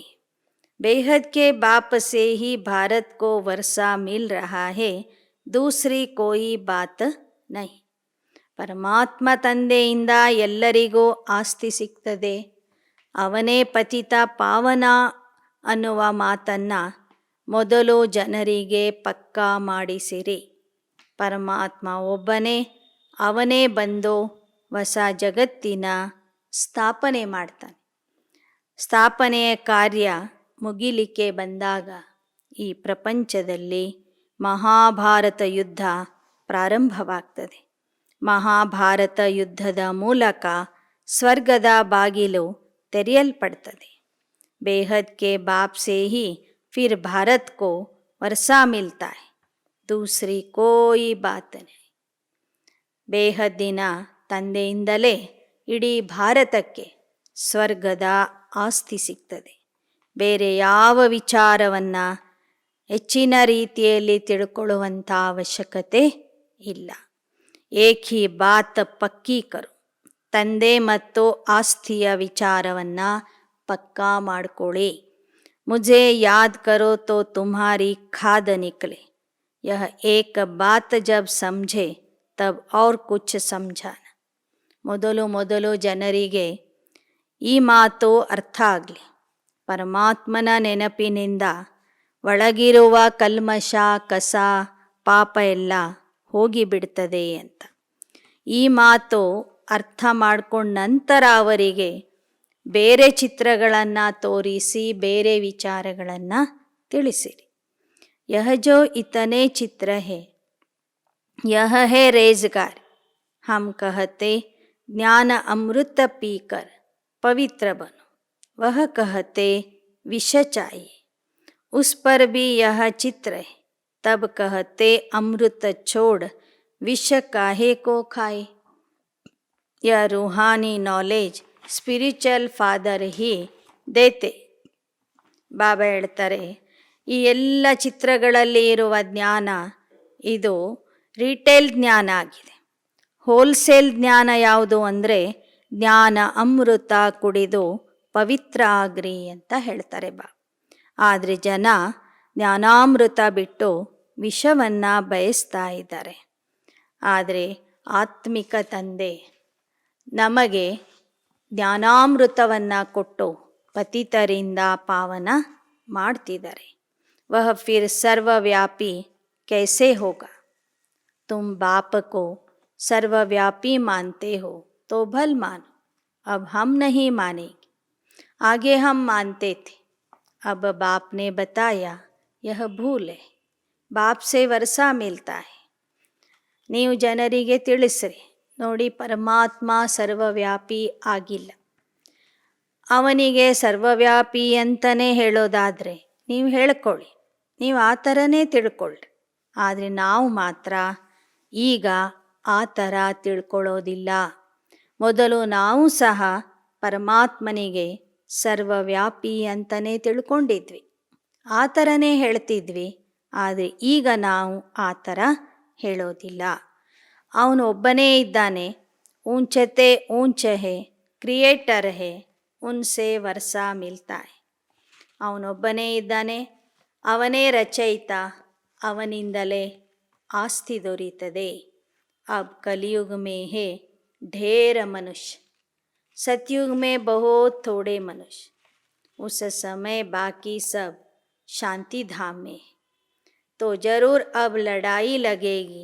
[SPEAKER 1] बेहद के बाप से ही भारत को वर्षा मिल रहा है, दूसरी कोई बात नहीं। ಪರಮಾತ್ಮ ತಂದೆಯಿಂದ ಎಲ್ಲರಿಗೂ ಆಸ್ತಿ ಸಿಗ್ತದೆ, ಅವನೇ ಪತಿತ ಪಾವನ ಅನ್ನುವ ಮಾತನ್ನು ಮೊದಲು ಜನರಿಗೆ ಪಕ್ಕಾ ಮಾಡಿಸಿರಿ. ಪರಮಾತ್ಮ ಒಬ್ಬನೇ, ಅವನೇ ಬಂದು ಹೊಸ ಜಗತ್ತಿನ ಸ್ಥಾಪನೆ ಮಾಡ್ತಾನೆ. ಸ್ಥಾಪನೆಯ ಕಾರ್ಯ ಮುಗಿಲಿಕ್ಕೆ ಬಂದಾಗ ಈ ಪ್ರಪಂಚದಲ್ಲಿ ಮಹಾಭಾರತ ಯುದ್ಧ ಪ್ರಾರಂಭವಾಗ್ತದೆ. ಮಹಾಭಾರತ ಯುದ್ಧದ ಮೂಲಕ ಸ್ವರ್ಗದ ಬಾಗಿಲು ತೆರೆಯಲ್ಪಡ್ತದೆ. बेहद के बाप से ही फिर भारत को वर्षा मिलता है, दूसरी कोई बात नहीं. ಬೇಹದ್ದಿನ ತಂದೆಯಿಂದಲೇ ಇಡೀ ಭಾರತಕ್ಕೆ ಸ್ವರ್ಗದ ಆಸ್ತಿ ಸಿಗ್ತದೆ. ಬೇರೆ ಯಾವ ವಿಚಾರವನ್ನು ಹೆಚ್ಚಿನ ರೀತಿಯಲ್ಲಿ ತಿಳ್ಕೊಳ್ಳುವಂಥ ಅವಶ್ಯಕತೆ ಇಲ್ಲ. ಏಕ್ ಹಿ ಬಾತ್ ಪಕ್ಕಿ ಕರು, ತಂದೆ ಮತ್ತು ಆಸ್ತಿಯ ವಿಚಾರವನ್ನು ಪಕ್ಕಾ ಮಾಡ್ಕೊಳ್ಳಿ. ಮುझे याद करो तो तुम्हारी खाद निकले, यह एक बात जब समझे तब और कुछ समझाना. ಮೊದಲು ಜನರಿಗೆ ಈ ಮಾತು ಅರ್ಥ ಆಗಲಿ. ಪರಮಾತ್ಮನ ನೆನಪಿನಿಂದ ಒಳಗಿರುವ ಕಲ್ಮಶ, ಕಸ, ಪಾಪ ಎಲ್ಲ ಹೋಗಿಬಿಡ್ತದೆ ಅಂತ. ಈ ಮಾತು ಅರ್ಥ ಮಾಡ್ಕೊಂಡ ನಂತರ ಅವರಿಗೆ ಬೇರೆ ಚಿತ್ರಗಳನ್ನು ತೋರಿಸಿ ಬೇರೆ ವಿಚಾರಗಳನ್ನು ತಿಳಿಸಿರಿ. ಯಹ ಜೋ ಇತನೆ ಚಿತ್ರ ಹೇ, ಯಹ ಹೇ ರೇಜ್ಗಾರ್. ಹಮ್ ಕಹತೆ ಜ್ಞಾನ ಅಮೃತ ಪೀಕರ್ ಪವಿತ್ರ ಬನು, ವಹ ಕಹತೆ ವಿಷ ಚಾಹಿಯೆ. ಉಸ್ ಪರ್ ಭಿ ಯಹ ಚಿತ್ರ ಹೇ, तब कहते अमृत छोड़ विष काहे को खाए. यह रूहानी नॉलेज ಸ್ಪಿರಿಚುವಲ್ ಫಾದರ್ ಹಿ ದೇತೆ. ಬಾಬಾ ಹೇಳ್ತಾರೆ, ಈ ಎಲ್ಲ ಚಿತ್ರಗಳಲ್ಲಿ ಇರುವ ಜ್ಞಾನ ಇದು ರಿಟೇಲ್ ಜ್ಞಾನ ಆಗಿದೆ. ಹೋಲ್ಸೇಲ್ ಜ್ಞಾನ ಯಾವುದು ಅಂದರೆ ಜ್ಞಾನ ಅಮೃತ ಕುಡಿದು ಪವಿತ್ರ ಆಗ್ರಿ ಅಂತ ಹೇಳ್ತಾರೆ ಬಾ. ಆದರೆ ಜನ ಜ್ಞಾನಾಮೃತ ಬಿಟ್ಟು ವಿಷವನ್ನು ಬಯಸ್ತಾ ಇದ್ದಾರೆ. ಆದರೆ ಆತ್ಮಿಕ ತಂದೆ ನಮಗೆ ಜ್ಞಾನಾಮೃತವನ್ನು ಕೊಟ್ಟು ಪತಿತರಿಂದ ಪಾವನ ಮಾಡ್ತಿದ್ದಾರೆ. ವಹ ಫಿರ್ ಸರ್ವವ್ಯಾಪಿ ಕೈಸೆ ಹೋಗಾ. ತುಮ್ ಬಾಪ್ ಕೋ ಸರ್ವವ್ಯಾಪಿ ಮಾನತೆ ಹೋ तो भल मानो, अब हम नहीं मानेंगे. आगे हम मानते थे, अब बाप ने बताया यह भूल है. बाप से वर्षा मिलता है. ನೀವು ಜನರಿಗೆ ತಿಳಿಸ್ರಿ, ನೋಡಿ ಪರಮಾತ್ಮ ಸರ್ವವ್ಯಾಪಿ ಆಗಿಲ್ಲ. ಅವನಿಗೆ ಸರ್ವವ್ಯಾಪಿ ಅಂತಲೇ ಹೇಳೋದಾದರೆ ನೀವು ಹೇಳ್ಕೊಳ್ಳಿ, ನೀವು ಆ ಥರನೇ ತಿಳ್ಕೊಳ್ಳಿ. ಆದರೆ ನಾವು ಮಾತ್ರ ಈಗ ಆ ಥರ ತಿಳ್ಕೊಳ್ಳೋದಿಲ್ಲ. ಮೊದಲು ನಾವು ಸಹ ಪರಮಾತ್ಮನಿಗೆ ಸರ್ವವ್ಯಾಪಿ ಅಂತಲೇ ತಿಳ್ಕೊಂಡಿದ್ವಿ, ಆ ಥರನೇ ಹೇಳ್ತಿದ್ವಿ. ಆದರೆ ಈಗ ನಾವು ಆ ಥರ ಹೇಳೋದಿಲ್ಲ. ಅವನು ಒಬ್ಬನೇ ಇದ್ದಾನೆ, ಊಂಚತೆ ಊಂಚ ಹೇ, ಕ್ರಿಯೇಟರ್ ಹೇ, ಉನ್ಸೆ ವರ್ಷಾ ಮಿಲ್ತಾ ಹೇ. ಅವನೊಬ್ಬನೇ ಇದ್ದಾನೆ, ಅವನೇ ರಚಯಿತ, ಅವನಿಂದಲೇ ಆಸ್ತಿ ದೊರೀತದೆ. ಅಬ್ ಕಲಿಯುಗ ಮೇ ಹೇ ढेर मनुष्य, सतयुग में बहुत थोड़े मनुष्य. उस समय बाकी सब शांति धाम में है. तो जरूर अब लड़ाई लगेगी,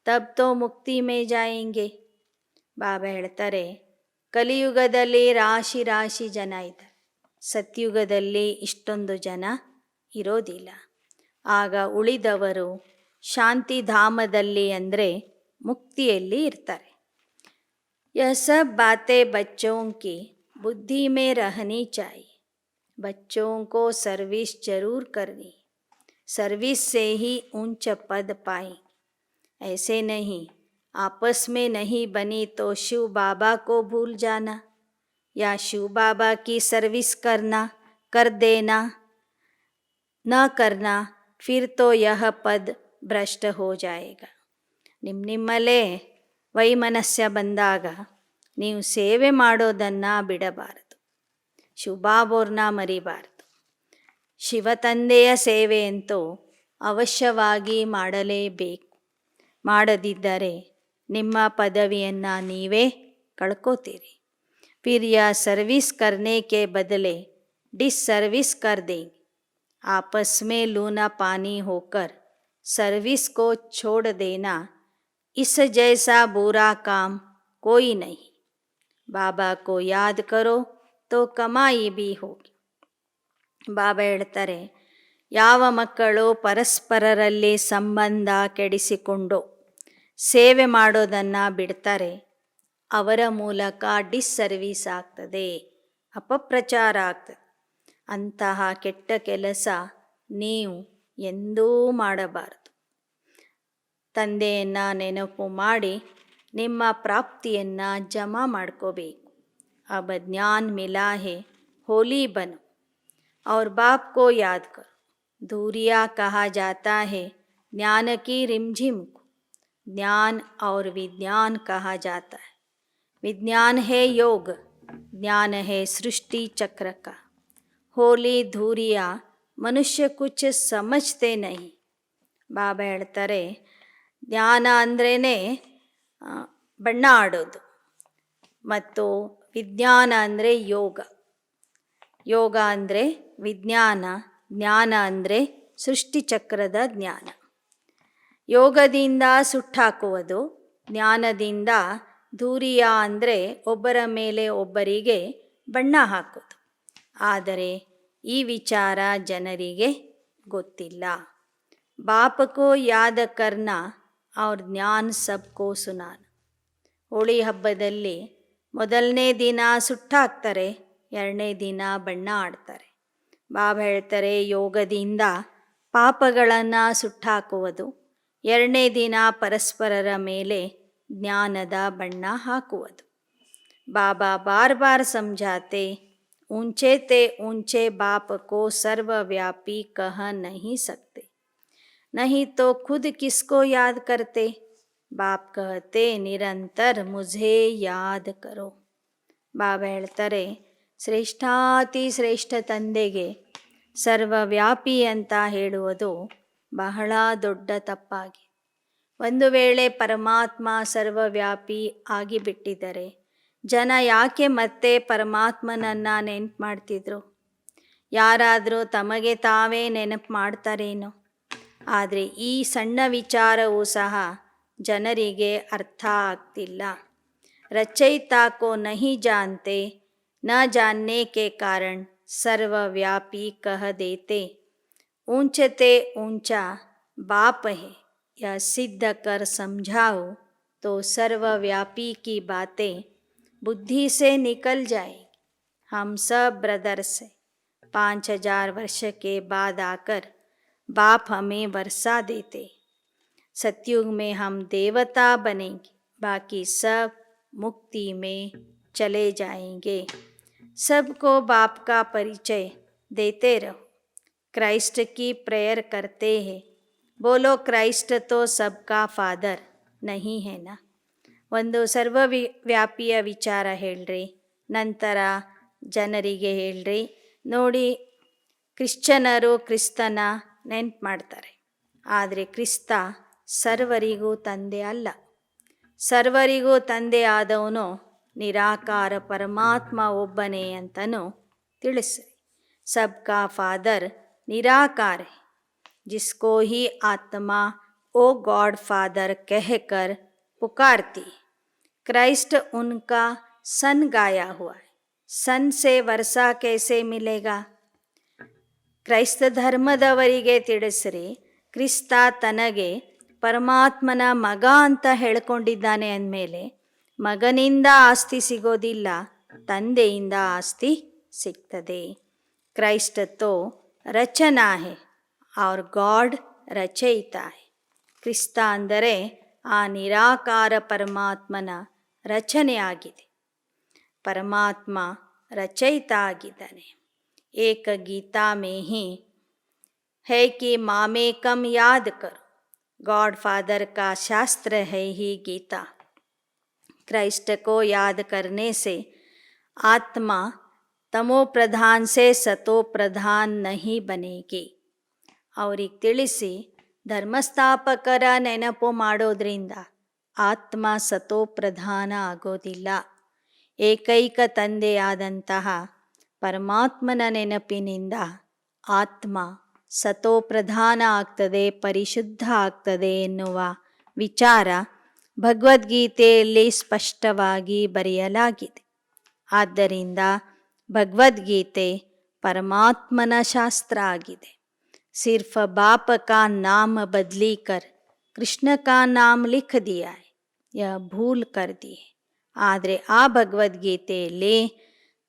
[SPEAKER 1] तब तो मुक्ति में जाएंगे. ಬಾಬಾ ಹೇಳ್ತಾರೆ, ಕಲಿಯುಗದಲ್ಲಿ ರಾಶಿ ರಾಶಿ ಜನ ಇದ್ದಾರೆ, ಸತ್ಯುಗದಲ್ಲಿ ಇಷ್ಟೊಂದು ಜನ ಇರೋದಿಲ್ಲ. ಆಗ ಉಳಿದವರು ಶಾಂತಿಧಾಮದಲ್ಲಿ ಅಂದರೆ ಮುಕ್ತಿಯಲ್ಲಿ ಇರ್ತಾರೆ. यह सब बातें बच्चों की बुद्धि में रहनी चाहिए. बच्चों को सर्विस जरूर करनी, सर्विस से ही ऊंच पद पाएं. ऐसे नहीं आपस में नहीं बनी तो शिव बाबा को भूल जाना. या शिव बाबा की सर्विस करना, कर देना, न करना, फिर तो यह पद ಭ್ರಷ್ಟ हो जाएगा. ನಿಮ್ಮಲ್ಲೇ ವೈಮನಸ್ಯ ಬಂದಾಗ ನೀವು ಸೇವೆ ಮಾಡೋದನ್ನು ಬಿಡಬಾರದು. ಶಿವಬಾಬೋರ್ನ ಮರಿಬಾರದು. ಶಿವತಂದೆಯ ಸೇವೆಯಂತೂ ಅವಶ್ಯವಾಗಿ ಮಾಡಲೇಬೇಕು. ಮಾಡದಿದ್ದರೆ ನಿಮ್ಮ ಪದವಿಯನ್ನು ನೀವೇ ಕಳ್ಕೋತೀರಿ. फिर यह सर्विस करने के बदले डिसर्विस कर देंगे. आपस में लूना पानी होकर सर्विस को छोड़ देना, इस जैसा बुरा काम कोई नहीं. बाबा को याद करो तो कमाई भी होगी. ಬಾಬಾ ಹೇಳ್ತಾರೆ, ಯಾವ ಮಕ್ಕಳು ಪರಸ್ಪರರಲ್ಲಿ ಸಂಬಂಧ ಕೆಡಿಸಿಕೊಂಡು ಸೇವೆ ಮಾಡೋದನ್ನು ಬಿಡ್ತಾರೆ, ಅವರ ಮೂಲಕ ಡಿಸ್ಸರ್ವೀಸ್ ಆಗ್ತದೆ, ಅಪಪ್ರಚಾರ ಆಗ್ತದೆ. ಅಂತಹ ಕೆಟ್ಟ ಕೆಲಸ ನೀವು ಎಂದೂ ಮಾಡಬಾರದು. ತಂದೆಯನ್ನು ನೆನಪು ಮಾಡಿ ನಿಮ್ಮ ಪ್ರಾಪ್ತಿಯನ್ನು ಜಮಾ ಮಾಡ್ಕೋಬೇಕು. अब ज्ञान मिला है, होली बनो और बाप को याद करो. दूरिया कहा जाता है ज्ञान की रिमझिम को. ज्ञान और विज्ञान कहा जाता है. विज्ञान है योग, ज्ञान है सृष्टि चक्र का. होली धूरिया मनुष्य कुछ समझते नहीं. ಬಾಬಾ ಹೇಳ್ತಾರೆ, ಜ್ಞಾನ ಅಂದ್ರೇ ಬಣ್ಣ ಆಡೋದು, ಮತ್ತು ವಿಜ್ಞಾನ ಅಂದರೆ ಯೋಗ. ಯೋಗ ಅಂದರೆ ವಿಜ್ಞಾನ, ಜ್ಞಾನ ಅಂದರೆ ಸೃಷ್ಟಿಚಕ್ರದ ಜ್ಞಾನ. ಯೋಗದಿಂದ ಸುಟ್ಟಾಕುವುದು, ಜ್ಞಾನದಿಂದ ಧೂರಿಯ ಅಂದರೆ ಒಬ್ಬರ ಮೇಲೆ ಒಬ್ಬರಿಗೆ ಬಣ್ಣ ಹಾಕೋದು. ಆದರೆ ಈ ವಿಚಾರ ಜನರಿಗೆ ಗೊತ್ತಿಲ್ಲ. ಬಾಪಕೋ ಯಾದ ಕರ್ನ ಅವ್ರ ಜ್ಞಾನ ಸಬ್ಕೋ ಸುನಾನ. ಹೋಳಿ ಹಬ್ಬದಲ್ಲಿ ಮೊದಲನೇ ದಿನ ಸುಟ್ಟಾಕ್ತಾರೆ, ಎರಡನೇ ದಿನ ಬಣ್ಣ ಆಡ್ತಾರೆ. ಬಾಬಾ ಹೇಳ್ತಾರೆ, ಯೋಗದಿಂದ ಪಾಪಗಳನ್ನು ಸುಟ್ಟಾಕುವುದು, ಎರಡನೇ ದಿನ ಪರಸ್ಪರರ ಮೇಲೆ ಜ್ಞಾನದ ಬಣ್ಣ ಹಾಕುವುದು. ಬಾಬಾ ಬಾರ್ ಬಾರ್ ಸಮझाते, ऊंचे ते ऊंचे बाप को सर्वव्यापी कह नहीं सकते, नहीं तो खुद किसको याद करते. बाप कहते निरंतर मुझे याद करो. ಬಾಬಾ ಹೇಳ್ತಾರೆ, ಶ್ರೇಷ್ಠಾತಿ ಶ್ರೇಷ್ಠ ತಂದೆಗೆ ಸರ್ವವ್ಯಾಪಿ ಅಂತ ಹೇಳುವುದು ಬಹಳ ದೊಡ್ಡ ತಪ್ಪಾಗಿ. ಒಂದು ವೇಳೆ ಪರಮಾತ್ಮ ಸರ್ವವ್ಯಾಪಿ ಆಗಿಬಿಟ್ಟಿದ್ದರೆ ಜನ ಯಾಕೆ ಮತ್ತೆ ಪರಮಾತ್ಮನನ್ನು ನೆನಪು ಮಾಡ್ತಿದ್ರು? ಯಾರಾದರೂ ತಮಗೆ ತಾವೇ ನೆನಪು ಮಾಡ್ತಾರೇನೋ? ಆದರೆ ಈ ಸಣ್ಣ ವಿಚಾರವೂ ಸಹ ಜನರಿಗೆ ಅರ್ಥ ಆಗ್ತಿಲ್ಲ. रचयिता को नहीं जानते, न जानने के कारण सर्वव्यापी कह देते. ऊंचते ऊंचा बाप है, यह सिद्ध कर समझाओ तो सर्वव्यापी की बातें बुद्धि से निकल जाएगी. हम सब ब्रदर्स हैं. 5000 वर्ष के बाद आकर बाप हमें वर्षा देते. सतयुग में हम देवता बनेंगे, बाकी सब मुक्ति में चले जाएंगे. सबको बाप का परिचय देते रहो. क्राइस्ट की प्रेयर करते हैं, बोलो क्राइस्ट तो सबका फादर नहीं है ना. ಒಂದು ಸರ್ವವ್ಯಾಪಿಯ ವಿಚಾರ ಹೇಳ್ರಿ, ನಂತರ ಜನರಿಗೆ ಹೇಳ್ರಿ. ನೋಡಿ, ಕ್ರಿಶ್ಚನರು ಕ್ರಿಸ್ತನ ನೆನ್ಪು ಮಾಡ್ತಾರೆ, ಆದರೆ ಕ್ರಿಸ್ತ ಸರ್ವರಿಗೂ ತಂದೆ ಅಲ್ಲ. ಸರ್ವರಿಗೂ ತಂದೆ ಆದವನು ನಿರಾಕಾರ ಪರಮಾತ್ಮ ಒಬ್ಬನೇ ಅಂತನೂ ತಿಳಿಸ್ರಿ. ಸಬ್ಕಾ ಫಾದರ್ ನಿರಾಕಾರ है, जिसको ही आत्मा ओ गॉड फादर कहकर पुकारती. क्राइस्ट उनका सन गाया हुआ है. सन से वर्षा कैसे मिलेगा? ಕ್ರೈಸ್ತ ಧರ್ಮದವರಿಗೆ ತಿಳಿಸ್ರಿ, ಕ್ರಿಸ್ತ ತನಗೆ ಪರಮಾತ್ಮನ ಮಗ ಅಂತ ಹೇಳ್ಕೊಂಡಿದ್ದಾನೆ ಅಂದಮೇಲೆ ಮಗನಿಂದ ಆಸ್ತಿ ಸಿಗೋದಿಲ್ಲ, ತಂದೆಯಿಂದ ಆಸ್ತಿ ಸಿಗ್ತದೆ. ಕ್ರೈಸ್ಟ್ ತೋ ರಚನಾ ಹೇ और गॉड ರಚಯಿತಾ ಹೇ. ಕ್ರಿಸ್ತ ಅಂದರೆ ಆ ನಿರಾಕಾರ ಪರಮಾತ್ಮನ ರಚನೆ ಆಗಿದೆ. ಪರಮಾತ್ಮ ರಚಯಿತ ಆಗಿದ್ದಾನೆ. ಏಕ ಗೀತಾ ಮೇ ಹಿ है कि मामेकम याद करो, गॉड फादर का शास्त्र है ही गीता. क्राइस्ट को याद करने से आत्मा तमो प्रधान से सतो प्रधान नहीं बनेगी. ಅವ್ರಿಗೆ ತಿಳಿಸಿ, ಧರ್ಮಸ್ಥಾಪಕರ ನೆನಪು ಮಾಡೋದ್ರಿಂದ ಆತ್ಮ ಸತೋ ಪ್ರಧಾನ ಆಗೋದಿಲ್ಲ. ಏಕೈಕ ತಂದೆಯಾದಂತಹ ಪರಮಾತ್ಮನ ನೆನಪಿನಿಂದ ಆತ್ಮ ಸತೋ ಪ್ರಧಾನ ಆಗ್ತದೆ, ಪರಿಶುದ್ಧ ಆಗ್ತದೆ ಎನ್ನುವ ವಿಚಾರ ಭಗವದ್ಗೀತೆಯಲ್ಲಿ ಸ್ಪಷ್ಟವಾಗಿ ಬರೆಯಲಾಗಿದೆ. ಆದ್ದರಿಂದ ಭಗವದ್ಗೀತೆ ಪರಮಾತ್ಮನ ಶಾಸ್ತ್ರ ಆಗಿದೆ. सिर्फ बाप का नाम बदली कर कृष्ण का नाम लिख दिया है, यह भूल कर दी है. ಆದರೆ ಆ ಭಗವದ್ಗೀತೆಯಲ್ಲಿ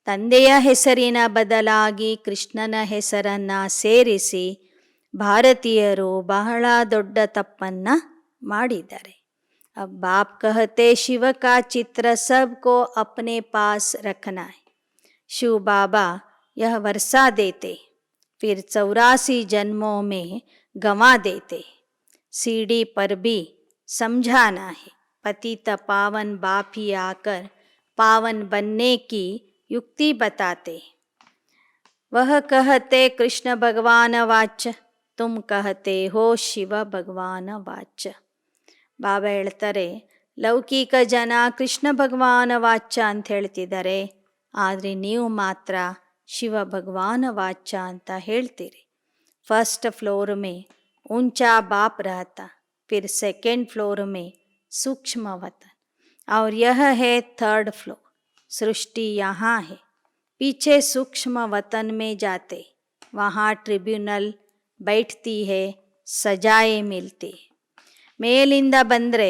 [SPEAKER 1] ತಂದೆಯ ಹೆಸರಿನ ಬದಲಾಗಿ ಕೃಷ್ಣನ ಹೆಸರನ್ನು ಸೇರಿಸಿ ಭಾರತೀಯರು ಬಹಳ ದೊಡ್ಡ ತಪ್ಪನ್ನು ಮಾಡಿದ್ದಾರೆ. अब बाप कहते शिव का चित्र सबको अपने पास रखना है. शिव बाबा यह वर्षा देते, फिर 84 जन्मों में गंवा देते. सीढ़ी पर भी समझाना है. पतित पावन बाप ही आकर पावन बनने की युक्ति बताते. वह कहते कृष्ण भगवान वाच, तुम कहते हो ಶಿವ ಭಗವಾನ ವಾಚ. ಬಾಬಾ ಹೇಳ್ತಾರೆ, ಲೌಕಿಕ ಜನ ಕೃಷ್ಣ ಭಗವಾನ ವಾಚ ಅಂತ ಹೇಳ್ತಿದ್ದಾರೆ, ಆದರೆ ನೀವು ಮಾತ್ರ ಶಿವ ಭಗವಾನ ವಾಚ ಅಂತ ಹೇಳ್ತೀರಿ. फर्स्ट फ्लोर में ऊंचा बाप रहता, फिर सेकेंड फ्लोर में सूक्ष्म वतन, और यह है थर्ड फ्लोर. सृष्टि यहाँ है, पीछे सूक्ष्म वतन में जाते, वहाँ ट्रिब्यूनल बैठती है, सजाएं मिलती. ಮೇಲಿಂದ ಬಂದರೆ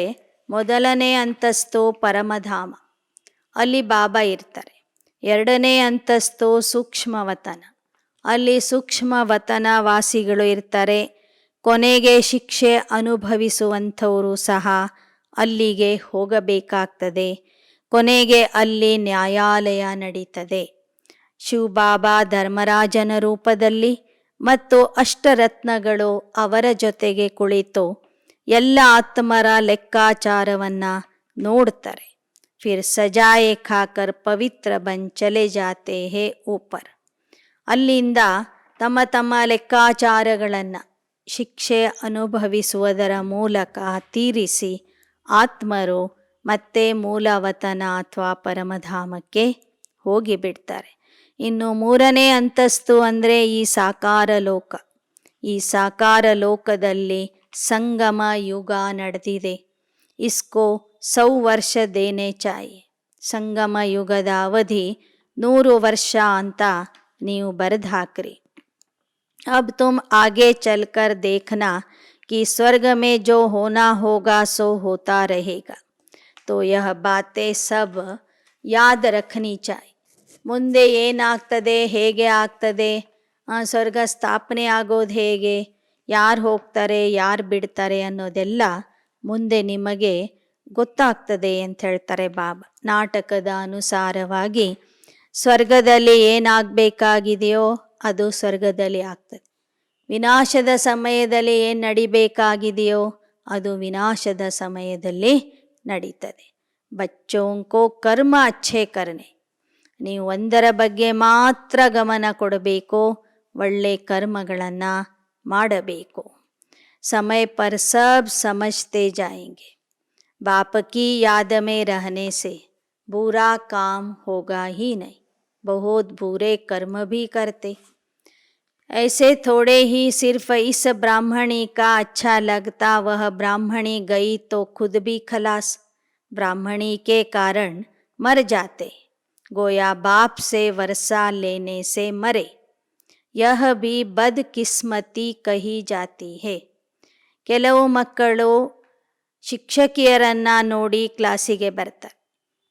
[SPEAKER 1] ಮೊದಲನೇ ಅಂತಸ್ತು ಪರಮಧಾಮ, ಅಲ್ಲಿ ಬಾಬಾ ಇರ್ತಾರೆ. ಎರಡನೇ ಅಂತಸ್ತು ಸೂಕ್ಷ್ಮವತನ, ಅಲ್ಲಿ ಸೂಕ್ಷ್ಮವತನ ವಾಸಿಗಳು ಇರ್ತಾರೆ. ಕೊನೆಗೆ ಶಿಕ್ಷೆ ಅನುಭವಿಸುವಂಥವರು ಸಹ ಅಲ್ಲಿಗೆ ಹೋಗಬೇಕಾಗ್ತದೆ. ಕೊನೆಗೆ ಅಲ್ಲಿ ನ್ಯಾಯಾಲಯ ನಡೀತದೆ. ಶಿವಬಾಬಾ ಧರ್ಮರಾಜನ ರೂಪದಲ್ಲಿ ಮತ್ತು ಅಷ್ಟರತ್ನಗಳು ಅವರ ಜೊತೆಗೆ ಕುಳಿತು ಎಲ್ಲ ಆತ್ಮರ ಲೆಕ್ಕಾಚಾರವನ್ನು ನೋಡ್ತಾರೆ. फिर सजाए खाकर पवित्र बन चले जाते हैं ऊपर. ಅಲ್ಲಿಂದ ತಮ್ಮ ತಮ್ಮ ಲೆಕ್ಕಾಚಾರಗಳನ್ನು ಶಿಕ್ಷೆ ಅನುಭವಿಸುವುದರ ಮೂಲಕ ತೀರಿಸಿ ಆತ್ಮರು ಮತ್ತೆ ಮೂಲವತನ ಅಥವಾ ಪರಮಧಾಮಕ್ಕೆ ಹೋಗಿಬಿಡ್ತಾರೆ. ಇನ್ನು ಮೂರನೇ ಅಂತಸ್ತು ಅಂದರೆ ಈ ಸಾಕಾರ ಲೋಕ. ಈ ಸಾಕಾರ ಲೋಕದಲ್ಲಿ ಸಂಗಮ ಯುಗ ನಡೆದಿದೆ. ಇಸ್ಕೋ 100 ವರ್ಷ ದೇನೆ ಚಾಯಿ. ಸಂಗಮ ಯುಗದ ಅವಧಿ 100 ವರ್ಷ ಅಂತ ನೀವು ಬರೆದು ಹಾಕ್ರಿ. अब तुम आगे चलकर देखना कि स्वर्ग में जो होना होगा सो होता रहेगा. तो यह बातें सब याद रखनी चाहिए. ಮುಂದೆ ಏನಾಗ್ತದೆ, ಹೇಗೆ ಆಗ್ತದೆ, ಸ್ವರ್ಗ ಸ್ಥಾಪನೆ ಆಗೋದು ಹೇಗೆ, ಯಾರು ಹೋಗ್ತಾರೆ ಯಾರು ಬಿಡ್ತಾರೆ ಅನ್ನೋದೆಲ್ಲ ಮುಂದೆ ನಿಮಗೆ ಗೊತ್ತಾಗ್ತದೆ ಅಂತ ಹೇಳ್ತಾರೆ ಬಾಬಾ. ನಾಟಕದ ಅನುಸಾರವಾಗಿ ಸ್ವರ್ಗದಲ್ಲಿ ಏನಾಗಬೇಕಾಗಿದೆಯೋ ಅದು ಸ್ವರ್ಗದಲ್ಲಿ ಆಗ್ತದೆ. ವಿನಾಶದ ಸಮಯದಲ್ಲಿ ಏನು ನಡಿಬೇಕಾಗಿದೆಯೋ ಅದು ವಿನಾಶದ ಸಮಯದಲ್ಲಿ ನಡೀತದೆ. ಬಚ್ಚೋಂಕೋ ಕರ್ಮ ಅಚ್ಛೆ ಕರ್ನೆ. ನೀವು ಒಂದರ ಬಗ್ಗೆ ಮಾತ್ರ ಗಮನ ಕೊಡಬೇಕು, ಒಳ್ಳೆ ಕರ್ಮಗಳನ್ನು ಮಾಡಬೇಕು. समय पर सब समझते जाएंगे. बाप की याद में रहने से बुरा काम होगा ही नहीं. बहुत बुरे कर्म भी करते. ऐसे थोड़े ही सिर्फ इस ब्राह्मणी का अच्छा लगता, वह ब्राह्मणी गई तो खुद भी खलास. ब्राह्मणी के कारण मर जाते, गोया बाप से वर्षा लेने से मरे. यह भी बदकिस्मती कही जाती है. ಕೆಲವು ಮಕ್ಕಳು ಶಿಕ್ಷಕಿಯರನ್ನು ನೋಡಿ ಕ್ಲಾಸಿಗೆ ಬರ್ತಾರೆ.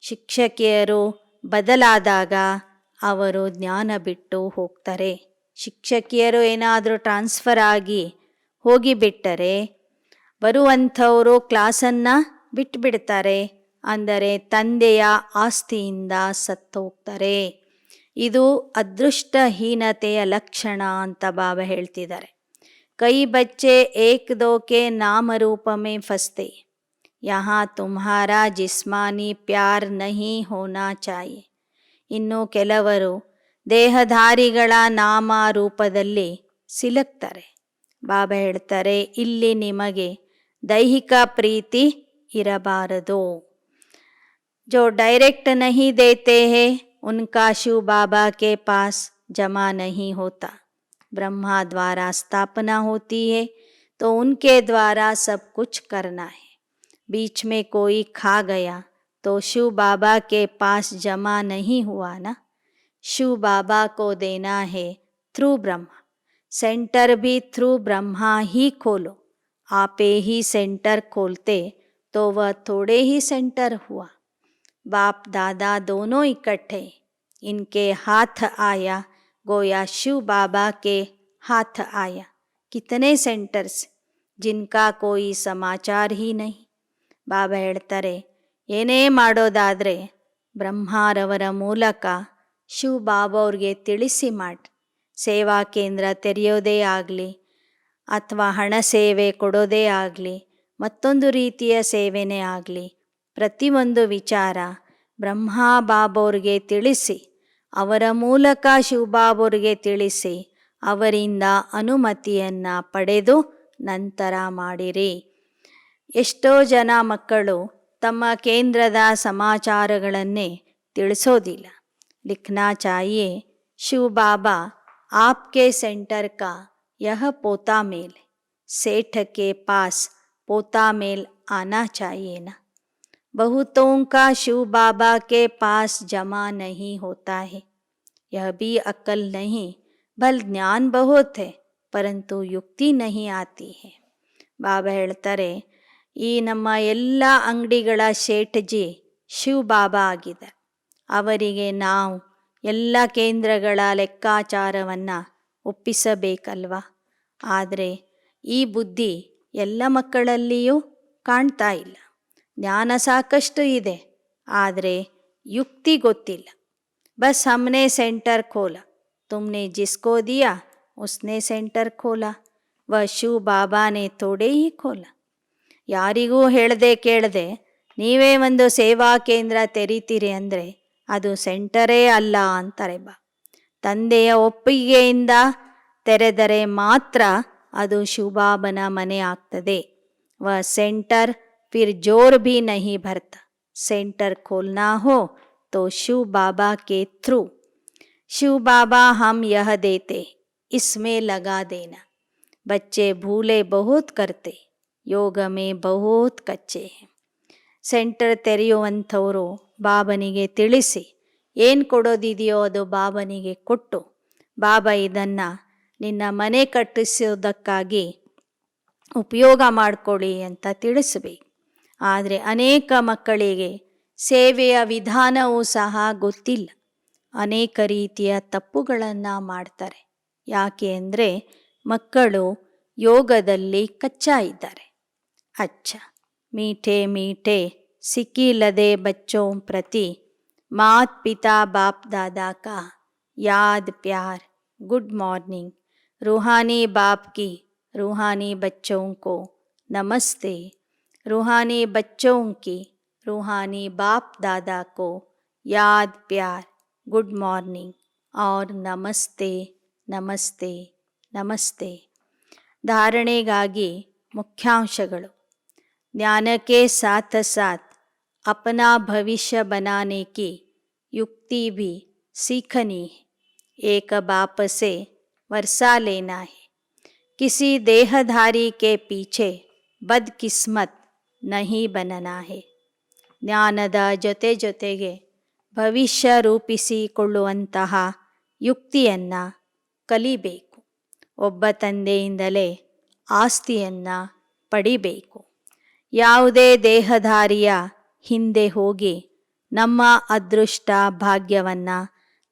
[SPEAKER 1] ಶಿಕ್ಷಕಿಯರು ಬದಲಾದಾಗ ಅವರು ಜ್ಞಾನ ಬಿಟ್ಟು ಹೋಗ್ತಾರೆ. ಶಿಕ್ಷಕಿಯರು ಏನಾದರೂ ಟ್ರಾನ್ಸ್ಫರ್ ಆಗಿ ಹೋಗಿಬಿಟ್ಟರೆ ಬರುವಂಥವರು ಕ್ಲಾಸನ್ನು ಬಿಟ್ಟುಬಿಡ್ತಾರೆ. ಅಂದರೆ ತಂದೆಯ ಆಸ್ತಿಯಿಂದ ಸತ್ತೋಗ್ತಾರೆ. ಇದು ಅದೃಷ್ಟಹೀನತೆಯ ಲಕ್ಷಣ ಅಂತ ಬಾಬಾ ಹೇಳ್ತಿದ್ದಾರೆ. ಕೈ ಬಚ್ಚೆ ಏಕ್ ದೋ ಕೆ ನಾಮ ರೂಪ ಮೇ ಫಸ್ತೆ, ಯಹಾ ತುಮ್ಹಾರಾ ಜಿಸ್ಮಾನಿ ಪ್ಯಾರ್ ನಹಿ ಹೋನಾ ಚಾಹಿಯೆ. ಇನ್ನು ಕೆಲವರು ದೇಹಧಾರಿಗಳ ನಾಮ ರೂಪದಲ್ಲಿ ಸಿಲುಕ್ತಾರೆ. ಬಾಬಾ ಹೇಳ್ತಾರೆ, ಇಲ್ಲಿ ನಿಮಗೆ ದೈಹಿಕ ಪ್ರೀತಿ ಇರಬಾರದು. जो डायरेक्ट नहीं देते हैं उनका शिव बाबा के पास जमा नहीं होता. ब्रह्मा द्वारा स्थापना होती है तो उनके द्वारा सब कुछ करना है. बीच में कोई खा गया तो शिव बाबा के पास जमा नहीं हुआ ना. शिव बाबा को देना है थ्रू ब्रह्मा. सेंटर भी थ्रू ब्रह्मा ही खोलो. आपे ही सेंटर खोलते तो वह थोड़े ही सेंटर हुआ. बाप दादा दोनों इकट्ठे, इनके हाथ आया गोया शिव बाबा के हाथ आया. कितने सेंटर्स जिनका कोई समाचार ही नहीं. ಬಾಬಾ ಹೇಳ್ತಾರೆ, ಏನೇ ಮಾಡೋದಾದರೆ ಬ್ರಹ್ಮಾರವರ ಮೂಲಕ ಶಿವ ಬಾಬಾ ಅವ್ರಿಗೆ ತಿಳಿಸಿ ಮಾಡಿ. ಸೇವಾ ಕೇಂದ್ರ ತೆರೆಯೋದೇ ಆಗಲಿ ಅಥವಾ ಹಣ ಸೇವೆ ಕೊಡೋದೇ ಆಗಲಿ ಮತ್ತೊಂದು ರೀತಿಯ ಸೇವೆನೇ ಆಗಲಿ, ಪ್ರತಿಯೊಂದು ವಿಚಾರ ಬ್ರಹ್ಮಾ ಬಾಬೋರಿಗೆ ತಿಳಿಸಿ, ಅವರ ಮೂಲಕ ಶಿವಬಾಬೋರಿಗೆ ತಿಳಿಸಿ, ಅವರಿಂದ ಅನುಮತಿಯನ್ನು ಪಡೆದು ನಂತರ ಮಾಡಿರಿ. ಎಷ್ಟೋ ಜನ ಮಕ್ಕಳು ತಮ್ಮ ಕೇಂದ್ರದ ಸಮಾಚಾರಗಳನ್ನೇ ತಿಳಿಸೋದಿಲ್ಲ. ಲಿಖನಾ ಚಾಹಿಯೆ, ಶಿವ ಬಾಬಾ आपके सेंटर का यह पोता मेल, सेठ के पास पोता मेल आना चाहिए ना. बहुतों का शिव बाबा के पास जमा नहीं होता है. यह भी अक्ल नहीं, भल ज्ञान बहुत है परंतु युक्ति नहीं आती है. ಬಾಬಾ ಹೇಳ್ತಾರೆ, ಈ ನಮ್ಮ ಎಲ್ಲ ಅಂಗಡಿಗಳ ಶೇಠಜಿ ಶಿವ ಬಾಬಾ ಆಗಿದ್ದಾರೆ. ಅವರಿಗೆ ನಾವು ಎಲ್ಲ ಕೇಂದ್ರಗಳ ಲೆಕ್ಕಾಚಾರವನ್ನು ಒಪ್ಪಿಸಬೇಕಲ್ವ. ಆದರೆ ಈ ಬುದ್ಧಿ ಎಲ್ಲ ಮಕ್ಕಳಲ್ಲಿಯೂ ಕಾಣ್ತಾ ಇಲ್ಲ. ಜ್ಞಾನ ಸಾಕಷ್ಟು ಇದೆ, ಆದರೆ ಯುಕ್ತಿ ಗೊತ್ತಿಲ್ಲ. Bus ಹಮ್ನೆ centre Khola, ತುಮ್ನೆ ಜಿಸ್ಕೋ Diya ಉಸ್ನೆ centre Khola, ವ ಶಿವ ಬಾಬಾನೇ ಥೋಡೆ ಹಿ ಖೋಲಾ. ಯಾರಿಗೂ ಹೇಳದೆ ಕೇಳದೆ ನೀವೇ ಒಂದು ಸೇವಾ ಕೇಂದ್ರ ತೆರೀತೀರಿ ಅಂದರೆ ಅದು ಸೆಂಟರೇ ಅಲ್ಲ ಅಂತಾರೆ ಬಾ. ತಂದೆಯ ಒಪ್ಪಿಗೆಯಿಂದ ತೆರೆದರೆ ಮಾತ್ರ ಅದು ಶಿವಬಾಬನ ಮನೆ ಆಗ್ತದೆ. ವ ಸೆಂಟರ್ ಫಿರ್ ಜೋರ್ ಭಿ ನಹಿ ಭರ್ತಾ. सेंटर खोलना हो तो शिव बाबा के थ्रू. शिव बाबा हम यह देते, इसमें लगा देना. बच्चे भूले बहुत करते, ಯೋಗ ಮೇ ಬಹುತ್ ಕಚ್ಚೆ. ಸೆಂಟರ್ ತೆರೆಯುವಂಥವರು ಬಾಬನಿಗೆ ತಿಳಿಸಿ, ಏನು ಕೊಡೋದಿದೆಯೋ ಅದು ಬಾಬನಿಗೆ ಕೊಟ್ಟು, ಬಾಬಾ ಇದನ್ನು ನಿನ್ನ ಮನೆ ಕಟ್ಟಿಸೋದಕ್ಕಾಗಿ ಉಪಯೋಗ ಮಾಡಿಕೊಳ್ಳಿ ಅಂತ ತಿಳಿಸಬೇಕು. ಆದರೆ ಅನೇಕ ಮಕ್ಕಳಿಗೆ ಸೇವೆಯ ವಿಧಾನವೂ ಸಹ ಗೊತ್ತಿಲ್ಲ. ಅನೇಕ ರೀತಿಯ ತಪ್ಪುಗಳನ್ನು ಮಾಡ್ತಾರೆ. ಯಾಕೆ ಅಂದರೆ ಮಕ್ಕಳು ಯೋಗದಲ್ಲಿ ಕಚ್ಚಾ ಇದ್ದಾರೆ. अच्छा मीठे मीठे सिक्की लदे बच्चों प्रति मात पिता बाप दादा का याद प्यार गुड मॉर्निंग. रूहानी बाप की रूहानी बच्चों को नमस्ते. रूहानी बच्चों की रूहानी बाप दादा को याद प्यार गुड मॉर्निंग और नमस्ते नमस्ते नमस्ते. ಧಾರಣೆಗಾಗಿ ಮುಖ್ಯಾಂಶಗಳು. ज्ञान के साथ साथ अपना भविष्य बनाने की युक्ति भी सीखनी है. एक बाप से वर्षा लेना है. किसी देहधारी के पीछे बदकिस्मत नहीं बनना है. ಜ್ಞಾನದ ಜೊತೆ ಜೊತೆಗೆ ಭವಿಷ್ಯ ರೂಪಿಸಿಕೊಳ್ಳುವಂತಹ ಯುಕ್ತಿಯನ್ನು ಕಲಿಬೇಕು. ಒಬ್ಬ ತಂದೆಯಿಂದಲೇ ಆಸ್ತಿಯನ್ನು ಪಡಿಬೇಕು. ಯಾವುದೇ ದೇಹಧಾರಿಯ ಹಿಂದೆ ಹೋಗಿ ನಮ್ಮ ಅದೃಷ್ಟ ಭಾಗ್ಯವನ್ನು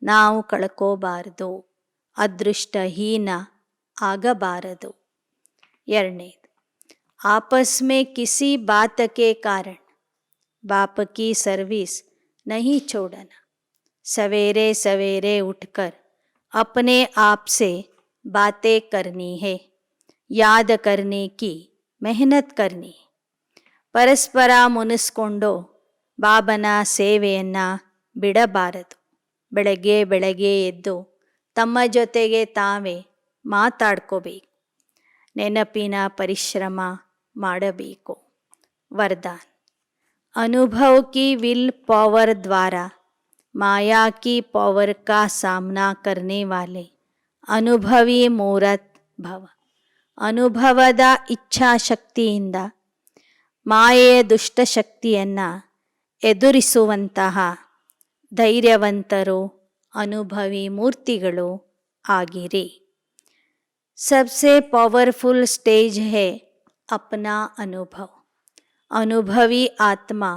[SPEAKER 1] ನಾವು ಕಳ್ಕೋಬಾರದು. ಅದೃಷ್ಟಹೀನ ಆಗಬಾರದು. ಎರಡನೇದು, आपस में किसी बात के कारण बाप की सर्विस नहीं छोड़ना. सवेरे सवेरे उठकर अपने आप से बातें करनी है, याद करने की मेहनत करनी. ಪರಸ್ಪರ ಮುನಿಸ್ಕೊಂಡು ಬಾಬನ ಸೇವೆಯನ್ನು ಬಿಡಬಾರದು. ಬೆಳಗ್ಗೆ ಬೆಳಗ್ಗೆ ಎದ್ದು ತಮ್ಮ ಜೊತೆಗೆ ತಾವೇ ಮಾತಾಡ್ಕೋಬೇಕು. ನೆನಪಿನ ಪರಿಶ್ರಮ ಮಾಡಬೇಕು. वरदान. अनुभव की विल पावर द्वारा माया की पावर का सामना करने वाले अनुभवी ಮೂರತ್ ಭವ. ಅನುಭವದ ಇಚ್ಛಾಶಕ್ತಿಯಿಂದ ಮಾಯೆಯ ದುಷ್ಟಶಕ್ತಿಯನ್ನು ಎದುರಿಸುವಂತಹ ಧೈರ್ಯವಂತರು, ಅನುಭವಿ ಮೂರ್ತಿಗಳು ಆಗಿರಿ. सबसे पावरफुल स्टेज है अपना अनुभव. अनुभवी आत्मा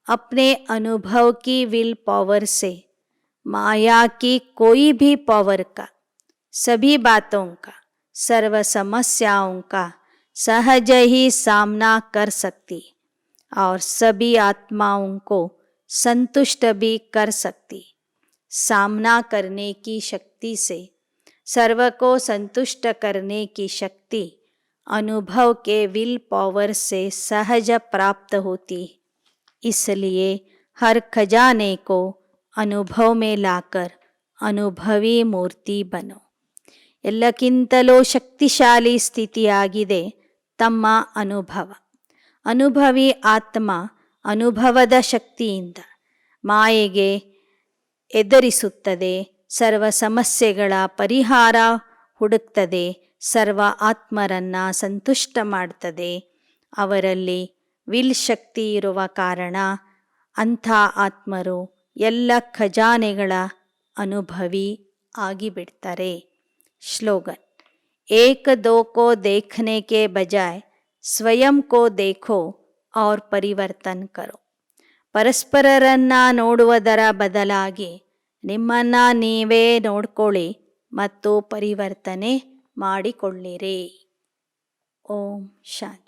[SPEAKER 1] अपने अनुभव की विल पावर से माया की कोई भी पावर का, सभी बातों का, सर्व समस्याओं का सहज ही सामना कर सकती और सभी आत्माओं को संतुष्ट भी कर सकती. सामना करने की शक्ति से सर्व को संतुष्ट करने की शक्ति अनुभव के विल पावर से सहज प्राप्त होती. इसलिए हर खजाने को अनुभव में लाकर अनुभवी मूर्ति बनो. ಎಲ್ಲಕ್ಕಿಂತಲೂ ಶಕ್ತಿಶಾಲಿ ಸ್ಥಿತಿಯಾಗಿದೆ ತಮ್ಮ ಅನುಭವ. ಅನುಭವಿ ಆತ್ಮ ಅನುಭವದ ಶಕ್ತಿಯಿಂದ ಮಾಯೆಗೆ ಎದುರಿಸುತ್ತದೆ, ಸರ್ವ ಸಮಸ್ಯೆಗಳ ಪರಿಹಾರ ಹುಡುಕ್ತದೆ, ಸರ್ವ ಆತ್ಮರನ್ನು ಸಂತುಷ್ಟ ಮಾಡ್ತದೆ. ಅವರಲ್ಲಿ ವಿಲ್ ಶಕ್ತಿ ಇರುವ ಕಾರಣ ಅಂಥ ಆತ್ಮರು ಎಲ್ಲ ಖಜಾನೆಗಳ ಅನುಭವಿ ಆಗಿಬಿಡ್ತಾರೆ. श्लोगन. एक दो को देखने के बजाय स्वयं को देखो और ಪರಿವರ್ತನ್ ಕರೋ. ಪರಸ್ಪರರನ್ನ ನೋಡುವುದರ ಬದಲಾಗಿ ನಿಮ್ಮನ್ನು ನೀವೇ ನೋಡ್ಕೊಳ್ಳಿ ಮತ್ತು ಪರಿವರ್ತನೆ ಮಾಡಿಕೊಳ್ಳಿರಿ. ಓಂ ಶಾಂತಿ.